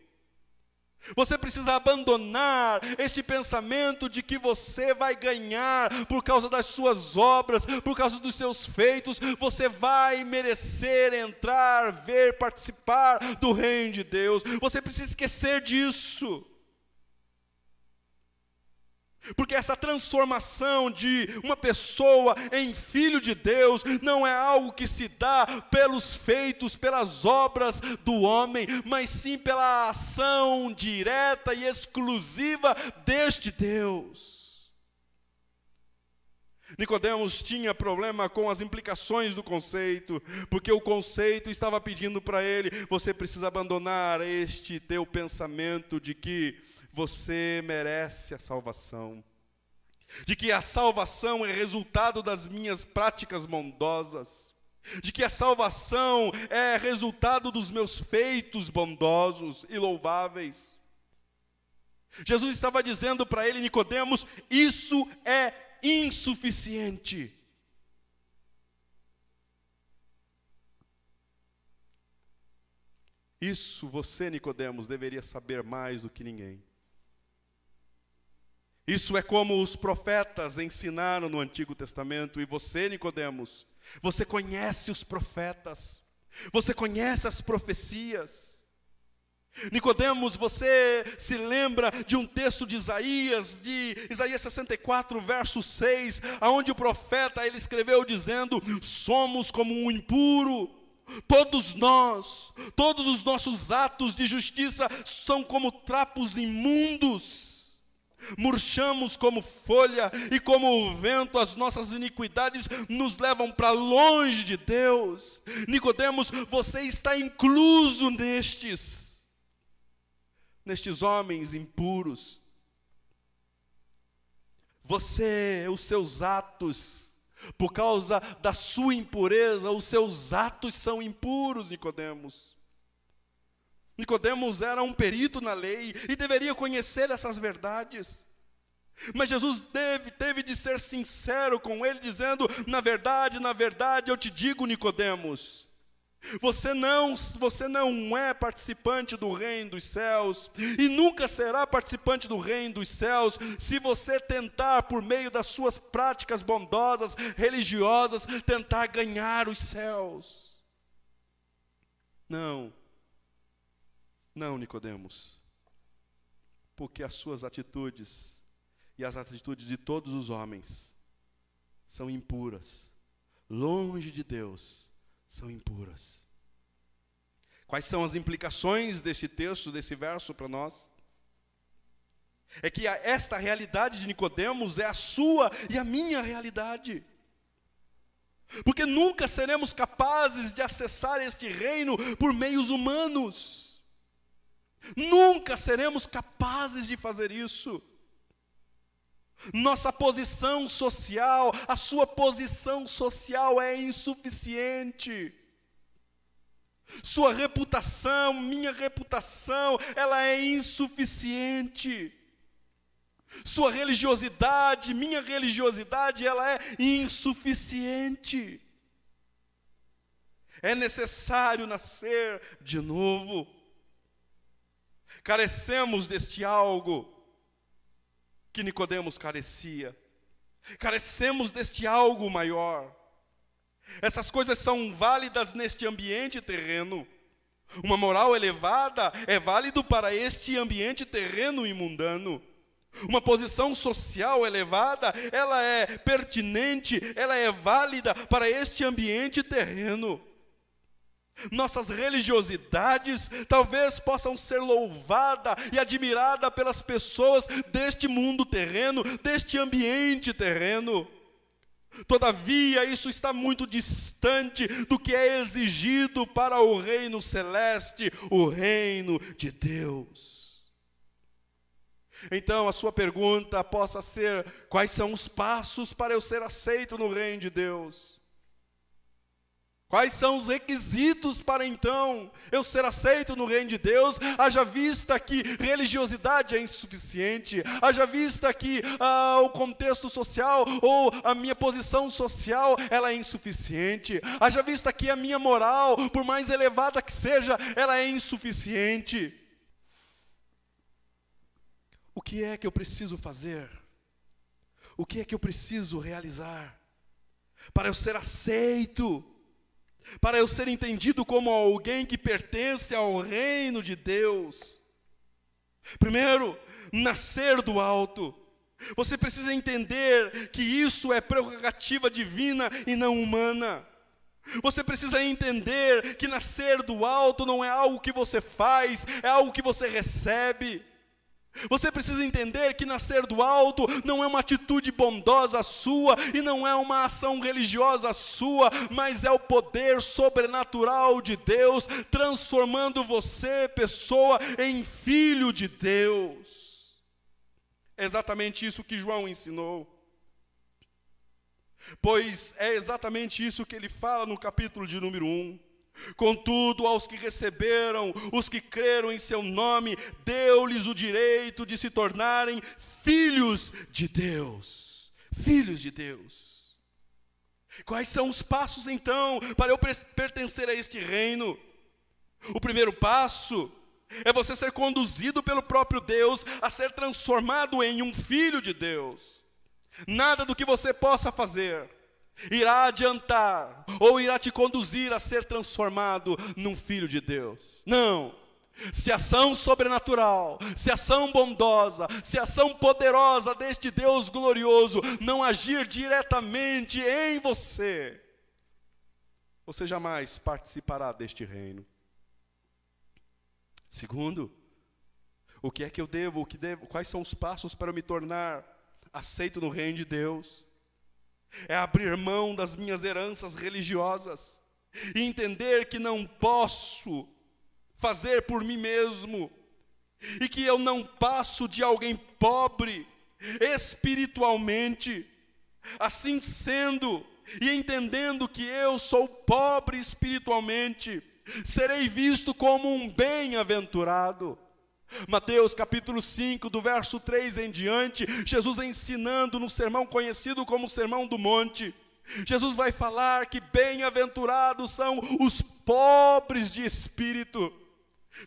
Você precisa abandonar este pensamento de que você vai ganhar por causa das suas obras, por causa dos seus feitos, você vai merecer entrar, ver, participar do reino de Deus. Você precisa esquecer disso. Porque essa transformação de uma pessoa em filho de Deus não é algo que se dá pelos feitos, pelas obras do homem, mas sim pela ação direta e exclusiva deste Deus. Nicodemos tinha problema com as implicações do conceito, porque o conceito estava pedindo para ele: você precisa abandonar este teu pensamento de que você merece a salvação, de que a salvação é resultado das minhas práticas bondosas, de que a salvação é resultado dos meus feitos bondosos e louváveis. Jesus estava dizendo para ele: Nicodemos, isso é insuficiente. Isso você, Nicodemos, deveria saber mais do que ninguém. Isso é como os profetas ensinaram no Antigo Testamento. E você, Nicodemos, você conhece os profetas, você conhece as profecias. Nicodemos, você se lembra de um texto de Isaías 64, verso 6, onde o profeta ele escreveu dizendo: somos como um impuro, todos nós, todos os nossos atos de justiça são como trapos imundos. Murchamos como folha, e como o vento as nossas iniquidades nos levam para longe de Deus. Nicodemos, você está incluso nestes homens impuros. Você, os seus atos, por causa da sua impureza, os seus atos são impuros, Nicodemos. Nicodemos era um perito na lei e deveria conhecer essas verdades. Mas Jesus teve de ser sincero com ele, dizendo: na verdade, eu te digo, Nicodemos, você não é participante do reino dos céus, e nunca será participante do reino dos céus, se você tentar, por meio das suas práticas bondosas, religiosas, tentar ganhar os céus. Não, Nicodemos, porque as suas atitudes e as atitudes de todos os homens são impuras, longe de Deus, são impuras. Quais são as implicações desse texto, desse verso para nós? É que esta realidade de Nicodemos é a sua e a minha realidade. Porque nunca seremos capazes de acessar este reino por meios humanos. Nunca seremos capazes de fazer isso. Nossa posição social, a sua posição social é insuficiente. Sua reputação, minha reputação, ela é insuficiente. Sua religiosidade, minha religiosidade, ela é insuficiente. É necessário nascer de novo. Carecemos deste algo que Nicodemos carecia. Carecemos deste algo maior. Essas coisas são válidas neste ambiente terreno. Uma moral elevada é válido para este ambiente terreno e mundano. Uma posição social elevada, ela é pertinente, ela é válida para este ambiente terreno. Nossas religiosidades talvez possam ser louvadas e admiradas pelas pessoas deste mundo terreno, deste ambiente terreno. Todavia, isso está muito distante do que é exigido para o reino celeste, o reino de Deus. Então, a sua pergunta possa ser: quais são os passos para eu ser aceito no reino de Deus? Quais são os requisitos para então eu ser aceito no reino de Deus? Haja vista que religiosidade é insuficiente, haja vista que o contexto social ou a minha posição social ela é insuficiente, haja vista que a minha moral, por mais elevada que seja, ela é insuficiente. O que é que eu preciso fazer? O que é que eu preciso realizar para eu ser aceito? Para eu ser entendido como alguém que pertence ao reino de Deus? Primeiro, nascer do alto. Você precisa entender que isso é prerrogativa divina e não humana. Você precisa entender que nascer do alto não é algo que você faz, é algo que você recebe. Você precisa entender que nascer do alto não é uma atitude bondosa sua e não é uma ação religiosa sua, mas é o poder sobrenatural de Deus transformando você, pessoa, em filho de Deus. É exatamente isso que João ensinou. Pois é exatamente isso que ele fala no capítulo de número 1. Contudo, aos que receberam, os que creram em seu nome, deu-lhes o direito de se tornarem filhos de Deus. Filhos de Deus. Quais são os passos então para eu pertencer a este reino? O primeiro passo é você ser conduzido pelo próprio Deus a ser transformado em um filho de Deus. Nada do que você possa fazer irá adiantar ou irá te conduzir a ser transformado num filho de Deus. Não. Se a ação sobrenatural, se a ação bondosa, se a ação poderosa deste Deus glorioso não agir diretamente em você, você jamais participará deste reino. Segundo, o que é que eu devo, quais são os passos para eu me tornar aceito no reino de Deus? É abrir mão das minhas heranças religiosas e entender que não posso fazer por mim mesmo, e que eu não passo de alguém pobre espiritualmente. Assim sendo, e entendendo que eu sou pobre espiritualmente, serei visto como um bem-aventurado. Mateus capítulo 5, do verso 3 em diante, Jesus ensinando no sermão conhecido como o Sermão do Monte, Jesus vai falar que bem-aventurados são os pobres de espírito.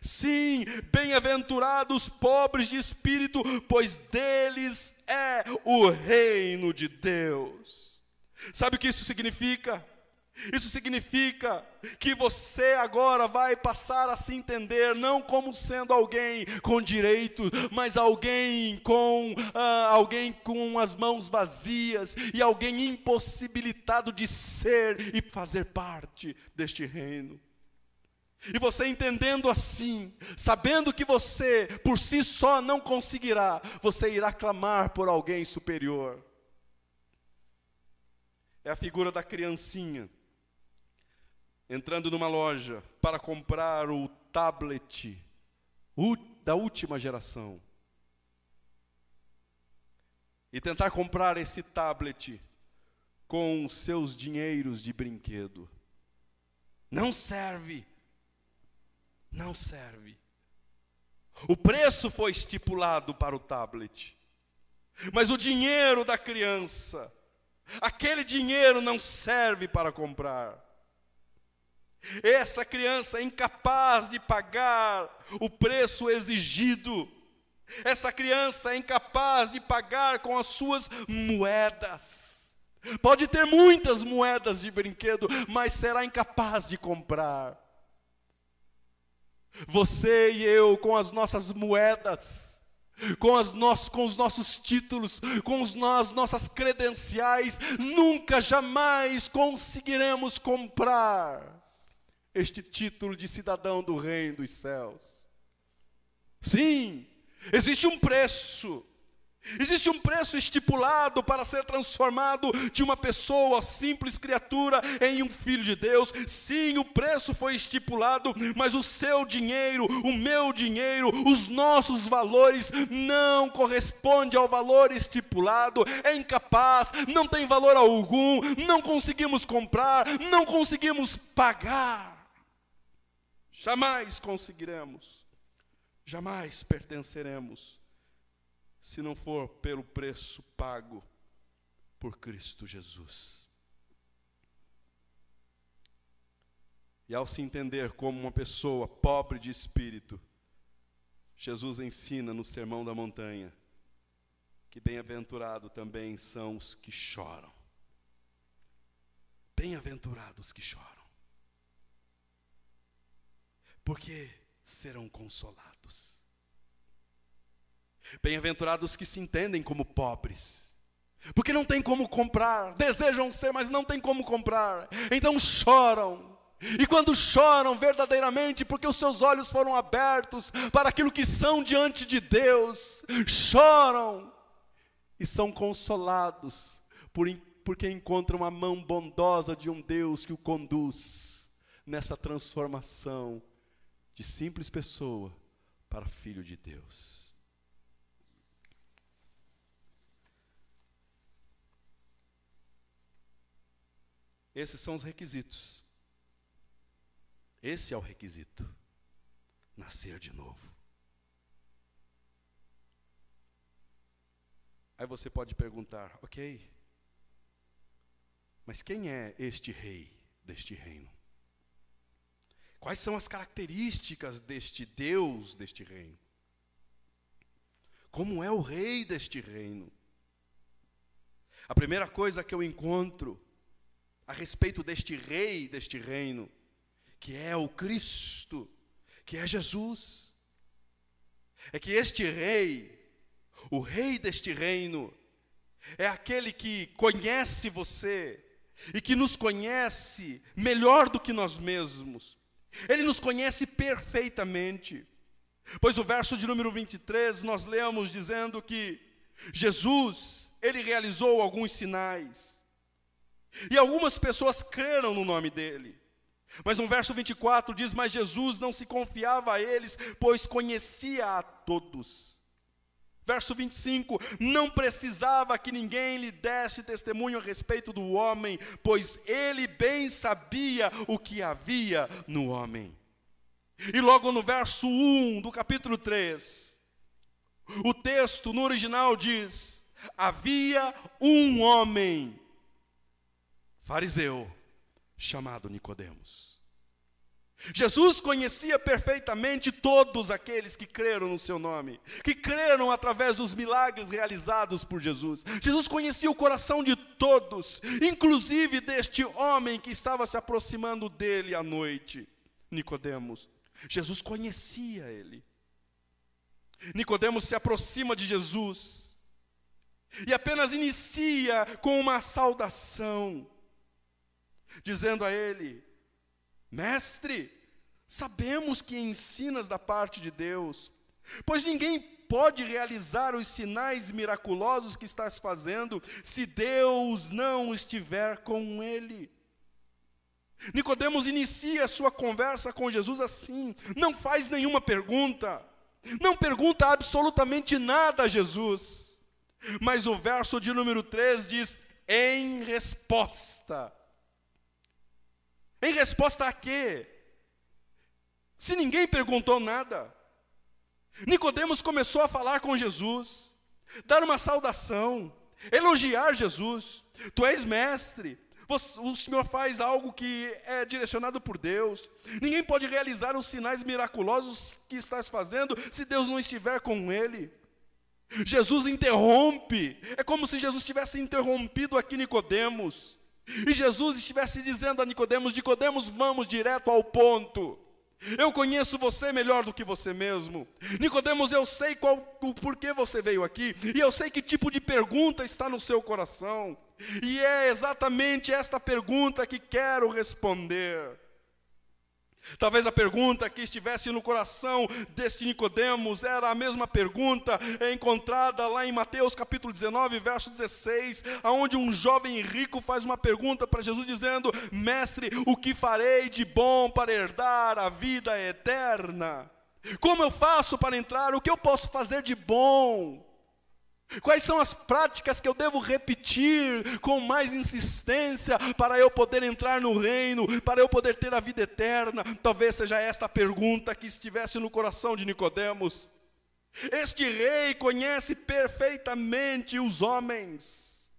Sim, bem-aventurados pobres de espírito, pois deles é o reino de Deus. Sabe o que isso significa? Isso significa que você agora vai passar a se entender não como sendo alguém com direito, mas alguém com as mãos vazias e alguém impossibilitado de ser e fazer parte deste reino. E você entendendo assim, sabendo que você por si só não conseguirá, você irá clamar por alguém superior. É a figura da criancinha entrando numa loja para comprar o tablet da última geração. E tentar comprar esse tablet com seus dinheiros de brinquedo. Não serve. Não serve. O preço foi estipulado para o tablet, mas o dinheiro da criança, aquele dinheiro não serve para comprar. Essa criança é incapaz de pagar o preço exigido. Essa criança é incapaz de pagar com as suas moedas. Pode ter muitas moedas de brinquedo, mas será incapaz de comprar. Você e eu, com as nossas moedas, com os nossos títulos, com as nossas credenciais, nunca, jamais conseguiremos comprar este título de cidadão do reino dos céus. Sim, existe um preço. Existe um preço estipulado para ser transformado de uma pessoa, simples criatura, em um filho de Deus. Sim, o preço foi estipulado, mas o seu dinheiro, o meu dinheiro, os nossos valores não correspondem ao valor estipulado. É incapaz, não tem valor algum, não conseguimos comprar, não conseguimos pagar. Jamais conseguiremos, jamais pertenceremos, se não for pelo preço pago por Cristo Jesus. E ao se entender como uma pessoa pobre de espírito, Jesus ensina no Sermão da Montanha que bem-aventurados também são os que choram. Bem-aventurados que choram, porque serão consolados. Bem-aventurados que se entendem como pobres, porque não tem como comprar, desejam ser, mas não tem como comprar, então choram. E quando choram verdadeiramente, porque os seus olhos foram abertos para aquilo que são diante de Deus, choram e são consolados, porque encontram a mão bondosa de um Deus que o conduz nessa transformação de simples pessoa para filho de Deus. Esses são os requisitos. Esse é o requisito. Nascer de novo. Aí você pode perguntar, ok, mas quem é este rei deste reino? Quais são as características deste Deus, deste reino? Como é o rei deste reino? A primeira coisa que eu encontro a respeito deste rei deste reino, que é o Cristo, que é Jesus, é que este rei, o rei deste reino, é aquele que conhece você e que nos conhece melhor do que nós mesmos. Ele nos conhece perfeitamente. Pois o verso de número 23, nós lemos dizendo que Jesus, ele realizou alguns sinais. E algumas pessoas creram no nome dele. Mas no verso 24 diz, mas Jesus não se confiava a eles, pois conhecia a todos. Verso 25, não precisava que ninguém lhe desse testemunho a respeito do homem, pois ele bem sabia o que havia no homem. E logo no verso 1 do capítulo 3, o texto no original diz, havia um homem fariseu chamado Nicodemos. Jesus conhecia perfeitamente todos aqueles que creram no seu nome, que creram através dos milagres realizados por Jesus. Jesus conhecia o coração de todos, inclusive deste homem que estava se aproximando dele à noite, Nicodemos. Jesus conhecia ele. Nicodemos se aproxima de Jesus e apenas inicia com uma saudação, dizendo a ele, mestre, sabemos que ensinas da parte de Deus, pois ninguém pode realizar os sinais miraculosos que estás fazendo, se Deus não estiver com ele. Nicodemos inicia a sua conversa com Jesus assim, não faz nenhuma pergunta, não pergunta absolutamente nada a Jesus, mas o verso de número 3 diz, em resposta. Em resposta a quê? Se ninguém perguntou nada. Nicodemos começou a falar com Jesus, dar uma saudação, elogiar Jesus. Tu és mestre, o Senhor faz algo que é direcionado por Deus. Ninguém pode realizar os sinais miraculosos que estás fazendo se Deus não estiver com ele. Jesus interrompe, é como se Jesus tivesse interrompido aqui Nicodemos. E Jesus estivesse dizendo a Nicodemos, Nicodemos, vamos direto ao ponto. Eu conheço você melhor do que você mesmo. Nicodemos, eu sei o porquê você veio aqui. E eu sei que tipo de pergunta está no seu coração. E é exatamente esta pergunta que quero responder. Talvez a pergunta que estivesse no coração deste Nicodemos era a mesma pergunta encontrada lá em Mateus capítulo 19, verso 16, onde um jovem rico faz uma pergunta para Jesus dizendo, mestre, o que farei de bom para herdar a vida eterna? Como eu faço para entrar? O que eu posso fazer de bom? Quais são as práticas que eu devo repetir com mais insistência para eu poder entrar no reino, para eu poder ter a vida eterna? Talvez seja esta a pergunta que estivesse no coração de Nicodemos. Este rei conhece perfeitamente os homens.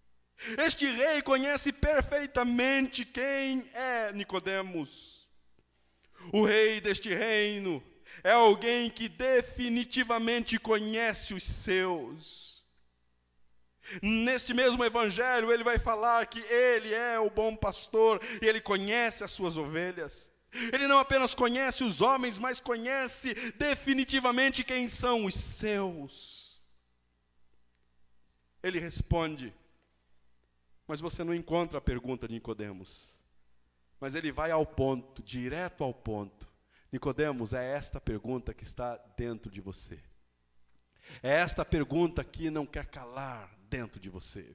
Este rei conhece perfeitamente quem é Nicodemos. O rei deste reino é alguém que definitivamente conhece os seus. Neste mesmo evangelho ele vai falar que ele é o bom pastor e ele conhece as suas ovelhas. Ele não apenas conhece os homens, mas conhece definitivamente quem são os seus. Ele responde, mas você não encontra a pergunta de Nicodemos. Mas ele vai ao ponto, direto ao ponto. Nicodemos, é esta pergunta que está dentro de você. É esta pergunta que não quer calar dentro de você.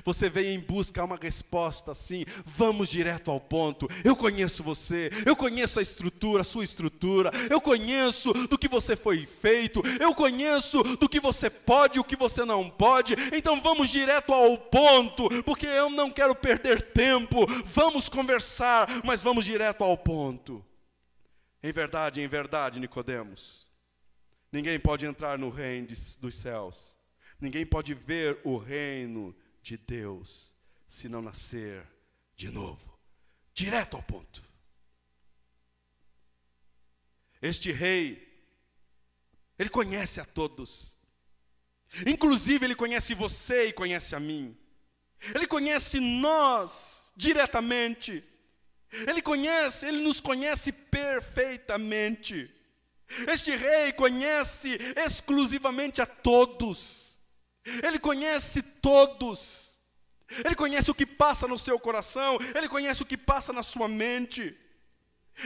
Você veio em busca de uma resposta assim, vamos direto ao ponto. Eu conheço você, eu conheço a sua estrutura, eu conheço do que você foi feito, eu conheço do que você pode e o que você não pode, então vamos direto ao ponto, porque eu não quero perder tempo, vamos conversar, mas vamos direto ao ponto. Em verdade, Nicodemos, ninguém pode entrar no reino dos céus, ninguém pode ver o reino de Deus se não nascer de novo. Direto ao ponto. Este rei, ele conhece a todos. Inclusive, ele conhece você e conhece a mim. Ele conhece nós diretamente. Ele nos conhece perfeitamente. Este rei conhece exclusivamente a todos. Ele conhece todos. Ele conhece o que passa no seu coração. Ele conhece o que passa na sua mente.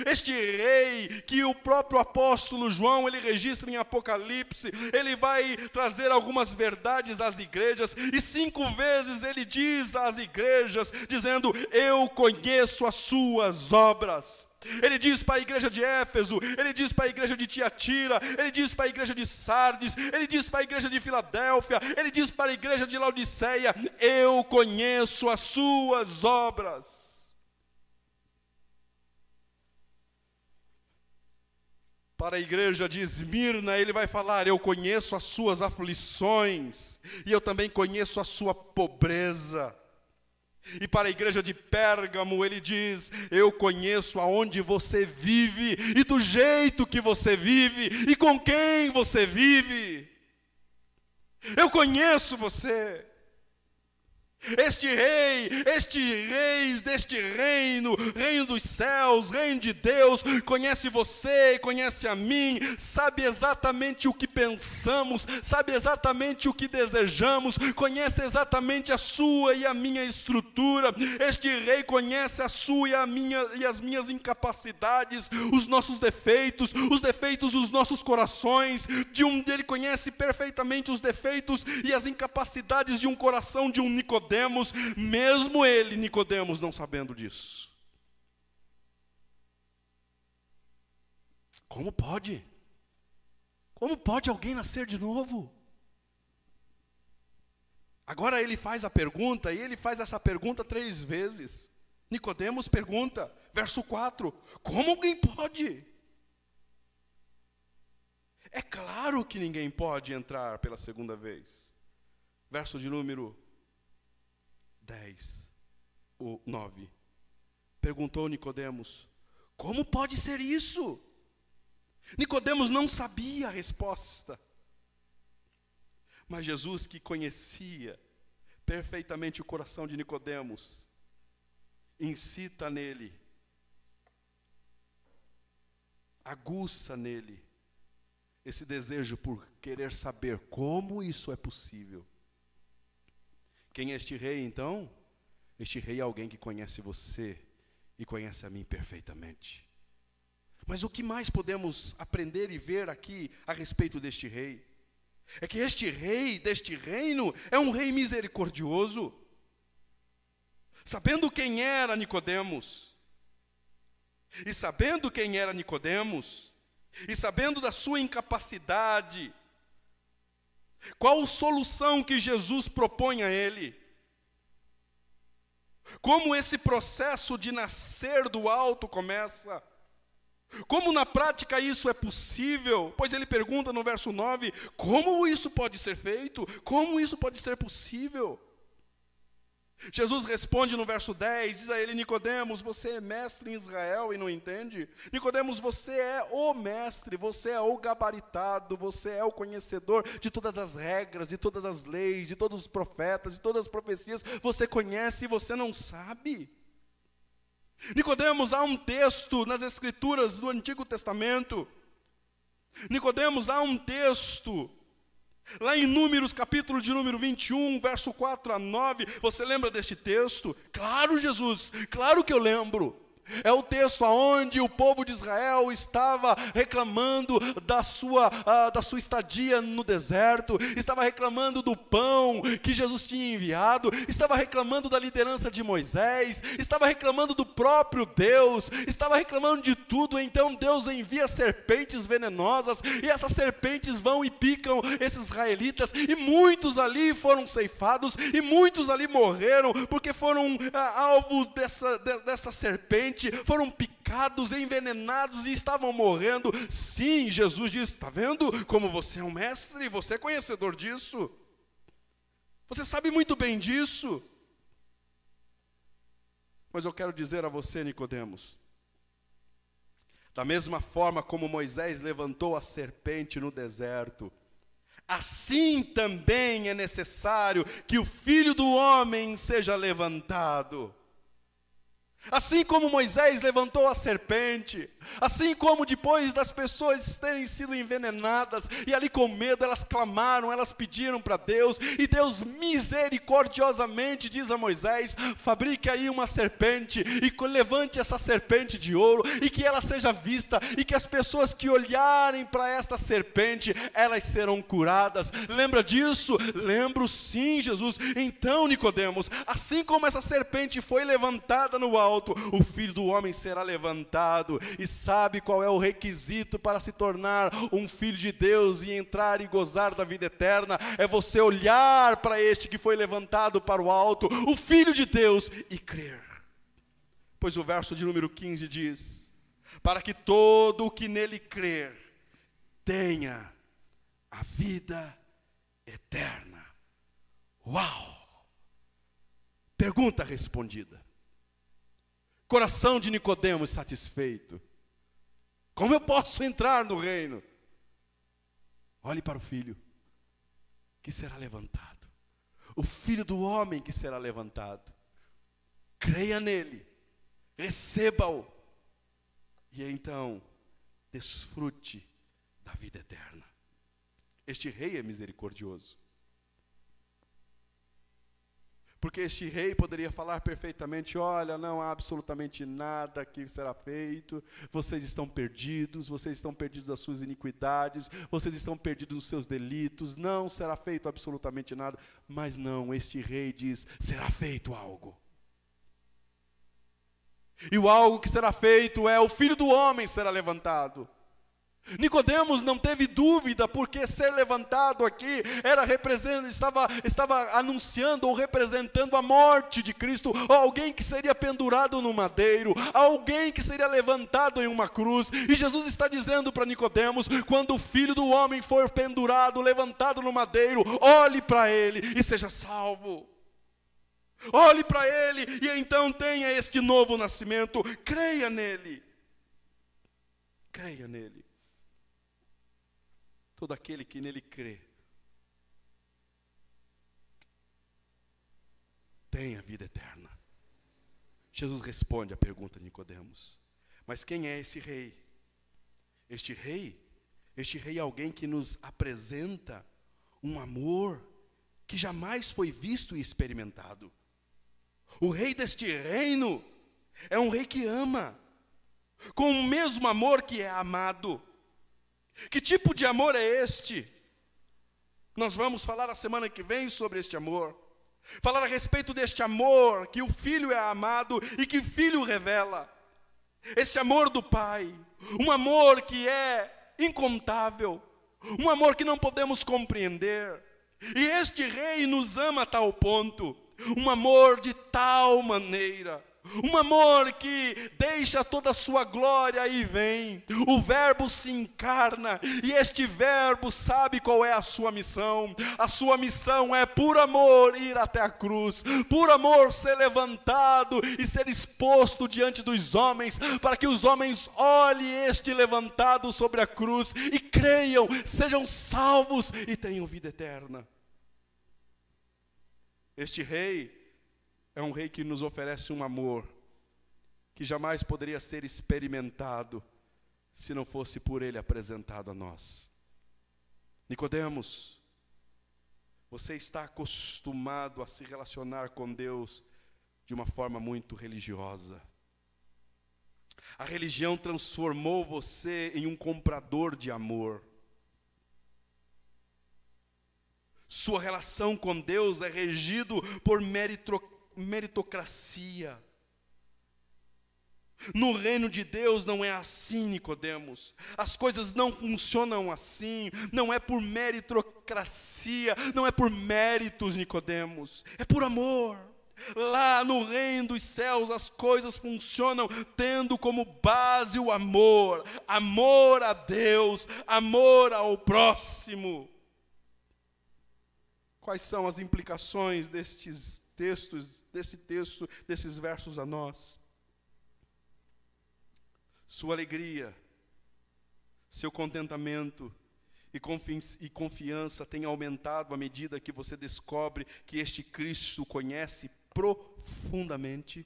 Este rei que o próprio apóstolo João, ele registra em Apocalipse, ele vai trazer algumas verdades às igrejas, e 5 vezes ele diz às igrejas, dizendo: eu conheço as suas obras. Ele diz para a igreja de Éfeso, ele diz para a igreja de Tiatira, ele diz para a igreja de Sardes, ele diz para a igreja de Filadélfia, ele diz para a igreja de Laodiceia: eu conheço as suas obras. Para a igreja de Esmirna, ele vai falar: eu conheço as suas aflições, e eu também conheço a sua pobreza. E para a igreja de Pérgamo, ele diz: eu conheço aonde você vive, e do jeito que você vive, e com quem você vive. Eu conheço você. Este rei deste reino dos céus, reino de Deus, conhece você, conhece a mim, sabe exatamente o que pensamos, sabe exatamente o que desejamos, conhece exatamente a sua e a minha estrutura. Este rei conhece a sua e as minhas incapacidades, os nossos defeitos, os defeitos dos nossos corações. Ele conhece perfeitamente os defeitos e as incapacidades de um coração de um Nicodemos. Mesmo ele, Nicodemos, não sabendo disso. Como pode? Como pode alguém nascer de novo? Agora ele faz a pergunta, e ele faz essa pergunta 3 vezes. Nicodemos pergunta, verso 4, como alguém pode? É claro que ninguém pode entrar pela segunda vez. Verso de número 10, ou 9. Perguntou Nicodemos: como pode ser isso? Nicodemos não sabia a resposta. Mas Jesus, que conhecia perfeitamente o coração de Nicodemos, incita nele, aguça nele esse desejo por querer saber como isso é possível. Quem é este rei, então? Este rei é alguém que conhece você e conhece a mim perfeitamente. Mas o que mais podemos aprender e ver aqui a respeito deste rei? É que este rei deste reino é um rei misericordioso. Sabendo quem era Nicodemos, e sabendo da sua incapacidade, qual solução que Jesus propõe a ele? Como esse processo de nascer do alto começa? Como na prática isso é possível? Pois ele pergunta no verso 9, como isso pode ser feito? Como isso pode ser possível? Jesus responde no verso 10, diz a ele: Nicodemos, você é mestre em Israel e não entende? Nicodemos, você é o mestre, você é o gabaritado, você é o conhecedor de todas as regras, de todas as leis, de todos os profetas, de todas as profecias. Você conhece e você não sabe? Nicodemos, há um texto nas Escrituras do Antigo Testamento. Nicodemos, há um texto lá em Números, capítulo de número 21, verso 4 a 9, você lembra deste texto? Claro, Jesus, claro que eu lembro. É o texto onde o povo de Israel estava reclamando da sua estadia no deserto, estava reclamando do pão que Jesus tinha enviado, estava reclamando da liderança de Moisés, estava reclamando do próprio Deus, estava reclamando de tudo. Então Deus envia serpentes venenosas, e essas serpentes vão e picam esses israelitas, e muitos ali foram ceifados, e muitos ali morreram, porque foram alvo dessa serpente, foram picados, envenenados e estavam morrendo. Sim, Jesus diz: está vendo como você é um mestre, você é conhecedor disso, você sabe muito bem disso. Mas eu quero dizer a você, Nicodemos, Da mesma forma como Moisés levantou a serpente no deserto, assim também é necessário que o Filho do Homem seja levantado. Assim como Moisés levantou a serpente, assim como depois das pessoas terem sido envenenadas, e ali com medo elas clamaram, elas pediram para Deus, e Deus misericordiosamente diz a Moisés: fabrique aí uma serpente, e levante essa serpente de ouro, e que ela seja vista, e que as pessoas que olharem para esta serpente, elas serão curadas. Lembra disso? Lembro sim, Jesus. Então, Nicodemos, assim como essa serpente foi levantada no alto, o Filho do Homem será levantado. E sabe qual é o requisito para se tornar um filho de Deus e entrar e gozar da vida eterna? É você olhar para este que foi levantado para o alto, o Filho de Deus, e crer. Pois o verso de número 15 diz: para que todo o que nele crer tenha a vida eterna. Uau! Pergunta respondida. Coração de Nicodemos satisfeito. Como eu posso entrar no reino? Olhe para o Filho que será levantado, o Filho do Homem que será levantado. Creia nele, receba-o, e então desfrute da vida eterna. Este rei é misericordioso. Porque este rei poderia falar perfeitamente: olha, não há absolutamente nada que será feito, vocês estão perdidos das suas iniquidades, vocês estão perdidos dos seus delitos, não será feito absolutamente nada. Mas não, este rei diz: será feito algo. E o algo que será feito é: o Filho do Homem será levantado. Nicodemos não teve dúvida, porque ser levantado aqui estava anunciando ou representando a morte de Cristo, alguém que seria pendurado no madeiro, alguém que seria levantado em uma cruz. E Jesus está dizendo para Nicodemos: quando o Filho do Homem for pendurado, levantado no madeiro, olhe para ele e seja salvo. Olhe para ele e então tenha este novo nascimento. Creia nele. Creia nele. Todo aquele que nele crê tem a vida eterna. Jesus responde à pergunta de Nicodemos: mas quem é esse rei? Este rei é alguém que nos apresenta um amor que jamais foi visto e experimentado. O rei deste reino é um rei que ama, com o mesmo amor que é amado. Que tipo de amor é este? Nós vamos falar a semana que vem sobre este amor. Falar a respeito deste amor, que o Filho é amado e que o Filho revela. Este amor do Pai, um amor que é incontável, um amor que não podemos compreender. E este rei nos ama a tal ponto, um amor de tal maneira, um amor que deixa toda a sua glória e vem. O Verbo se encarna, e este Verbo sabe qual é a sua missão. A sua missão é, por amor, ir até a cruz, por amor ser levantado e ser exposto diante dos homens, para que os homens olhem este levantado sobre a cruz e creiam, sejam salvos e tenham vida eterna. Este rei é um rei que nos oferece um amor que jamais poderia ser experimentado se não fosse por ele apresentado a nós. Nicodemos, você está acostumado a se relacionar com Deus de uma forma muito religiosa. A religião transformou você em um comprador de amor. Sua relação com Deus é regido por meritocracia. No reino de Deus não é assim, Nicodemos. As coisas não funcionam assim. Não é por meritocracia, não é por méritos, Nicodemos. É por amor. Lá no reino dos céus as coisas funcionam tendo como base o amor. Amor a Deus, amor ao próximo. Quais são as implicações desse texto, desses versos a nós? Sua alegria Seu contentamento e confiança têm aumentado à medida que você descobre que este Cristo conhece profundamente.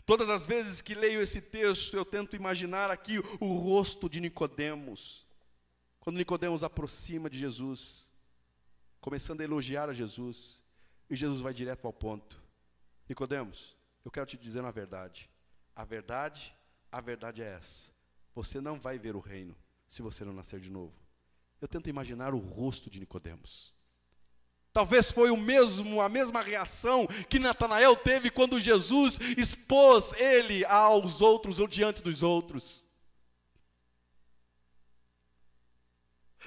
Todas as vezes que leio esse texto, eu tento imaginar aqui o rosto de Nicodemos. Quando Nicodemos aproxima de Jesus, começando a elogiar a Jesus, e Jesus vai direto ao ponto. Nicodemos, eu quero te dizer uma verdade. A verdade é essa. Você não vai ver o reino se você não nascer de novo. Eu tento imaginar o rosto de Nicodemos. Talvez foi a mesma reação que Natanael teve quando Jesus expôs ele aos outros ou diante dos outros.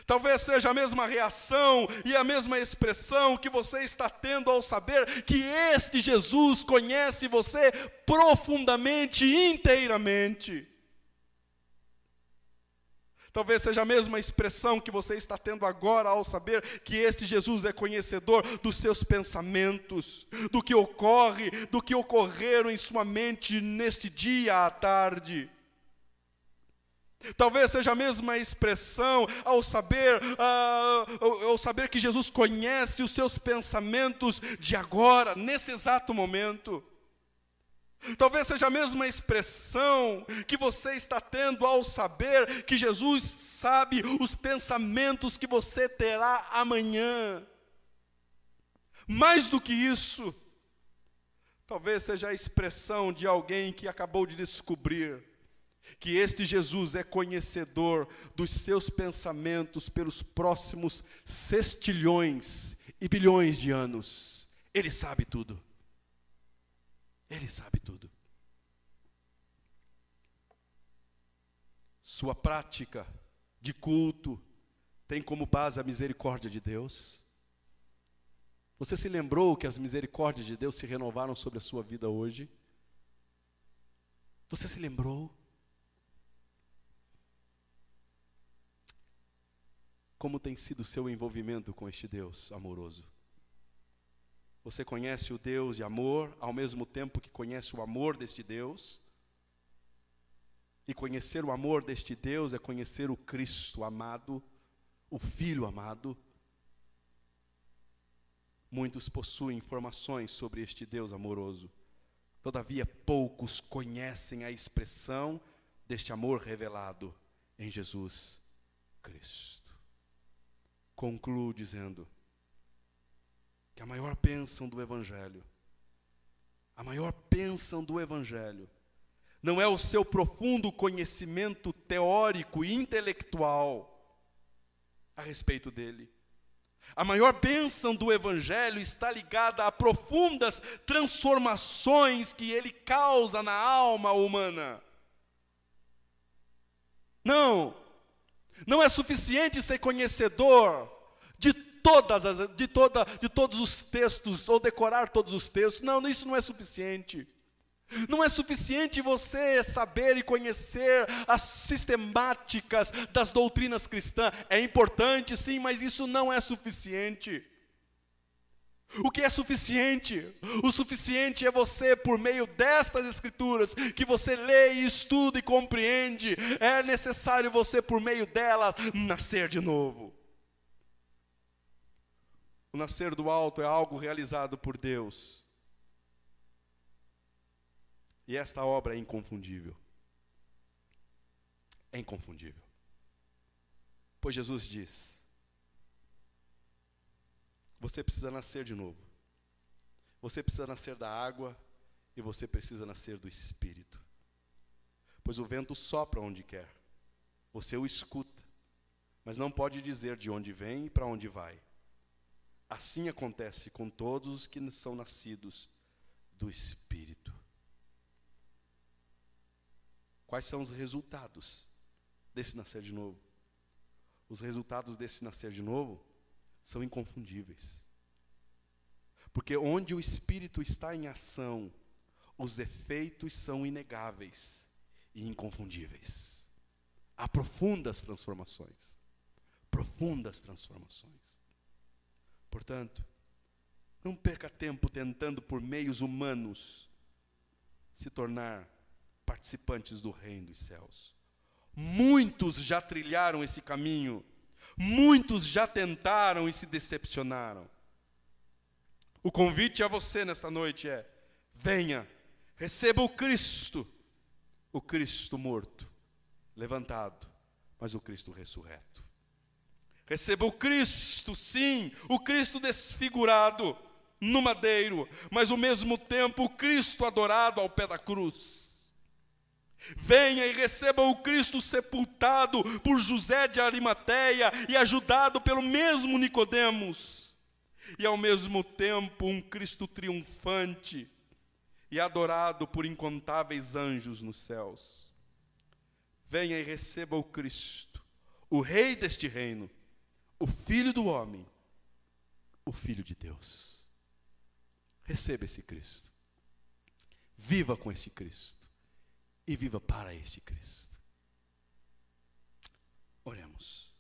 Talvez seja a mesma reação e a mesma expressão que você está tendo ao saber que este Jesus conhece você profundamente, inteiramente. Talvez seja a mesma expressão que você está tendo agora ao saber que esse Jesus é conhecedor dos seus pensamentos, do que ocorreram em sua mente neste dia à tarde. Talvez seja a mesma expressão ao saber que Jesus conhece os seus pensamentos de agora, nesse exato momento. Talvez seja a mesma expressão que você está tendo ao saber que Jesus sabe os pensamentos que você terá amanhã. Mais do que isso, talvez seja a expressão de alguém que acabou de descobrir que este Jesus é conhecedor dos seus pensamentos pelos próximos sextilhões e bilhões de anos. Ele sabe tudo. Ele sabe tudo. Sua prática de culto tem como base a misericórdia de Deus. Você se lembrou que as misericórdias de Deus se renovaram sobre a sua vida hoje? Você se lembrou? Como tem sido o seu envolvimento com este Deus amoroso? Você conhece o Deus de amor, ao mesmo tempo que conhece o amor deste Deus? E conhecer o amor deste Deus é conhecer o Cristo amado, o Filho amado. Muitos possuem informações sobre este Deus amoroso. Todavia, poucos conhecem a expressão deste amor revelado em Jesus Cristo. Concluo dizendo que a maior bênção do Evangelho, não é o seu profundo conhecimento teórico e intelectual a respeito dele. A maior bênção do Evangelho está ligada a profundas transformações que ele causa na alma humana. Não é suficiente ser conhecedor de todos os textos, ou decorar todos os textos. Não, isso não é suficiente. Não é suficiente você saber e conhecer as sistemáticas das doutrinas cristãs. É importante, sim, mas isso não é suficiente. O que é suficiente? O suficiente é você, por meio destas escrituras, que você lê, estuda e compreende, é necessário você, por meio delas, nascer de novo. O nascer do alto é algo realizado por Deus. E esta obra é inconfundível. É inconfundível. Pois Jesus diz: você precisa nascer de novo. Você precisa nascer da água e você precisa nascer do Espírito. Pois o vento sopra onde quer. Você o escuta, mas não pode dizer de onde vem e para onde vai. Assim acontece com todos os que são nascidos do Espírito. Quais são os resultados desse nascer de novo? Os resultados desse nascer de novo são inconfundíveis. Porque onde o Espírito está em ação, os efeitos são inegáveis e inconfundíveis. Há profundas transformações. Profundas transformações. Portanto, não perca tempo tentando por meios humanos se tornar participantes do reino dos céus. Muitos já trilharam esse caminho, muitos já tentaram e se decepcionaram. O convite a você nesta noite é: venha, receba o Cristo morto, levantado, mas o Cristo ressurreto. Receba o Cristo, sim, o Cristo desfigurado no madeiro, mas ao mesmo tempo o Cristo adorado ao pé da cruz. Venha e receba o Cristo sepultado por José de Arimateia e ajudado pelo mesmo Nicodemos. E ao mesmo tempo um Cristo triunfante e adorado por incontáveis anjos nos céus. Venha e receba o Cristo, o Rei deste reino, o Filho do homem, o Filho de Deus. Receba esse Cristo. Viva com esse Cristo. E viva para este Cristo. Oremos.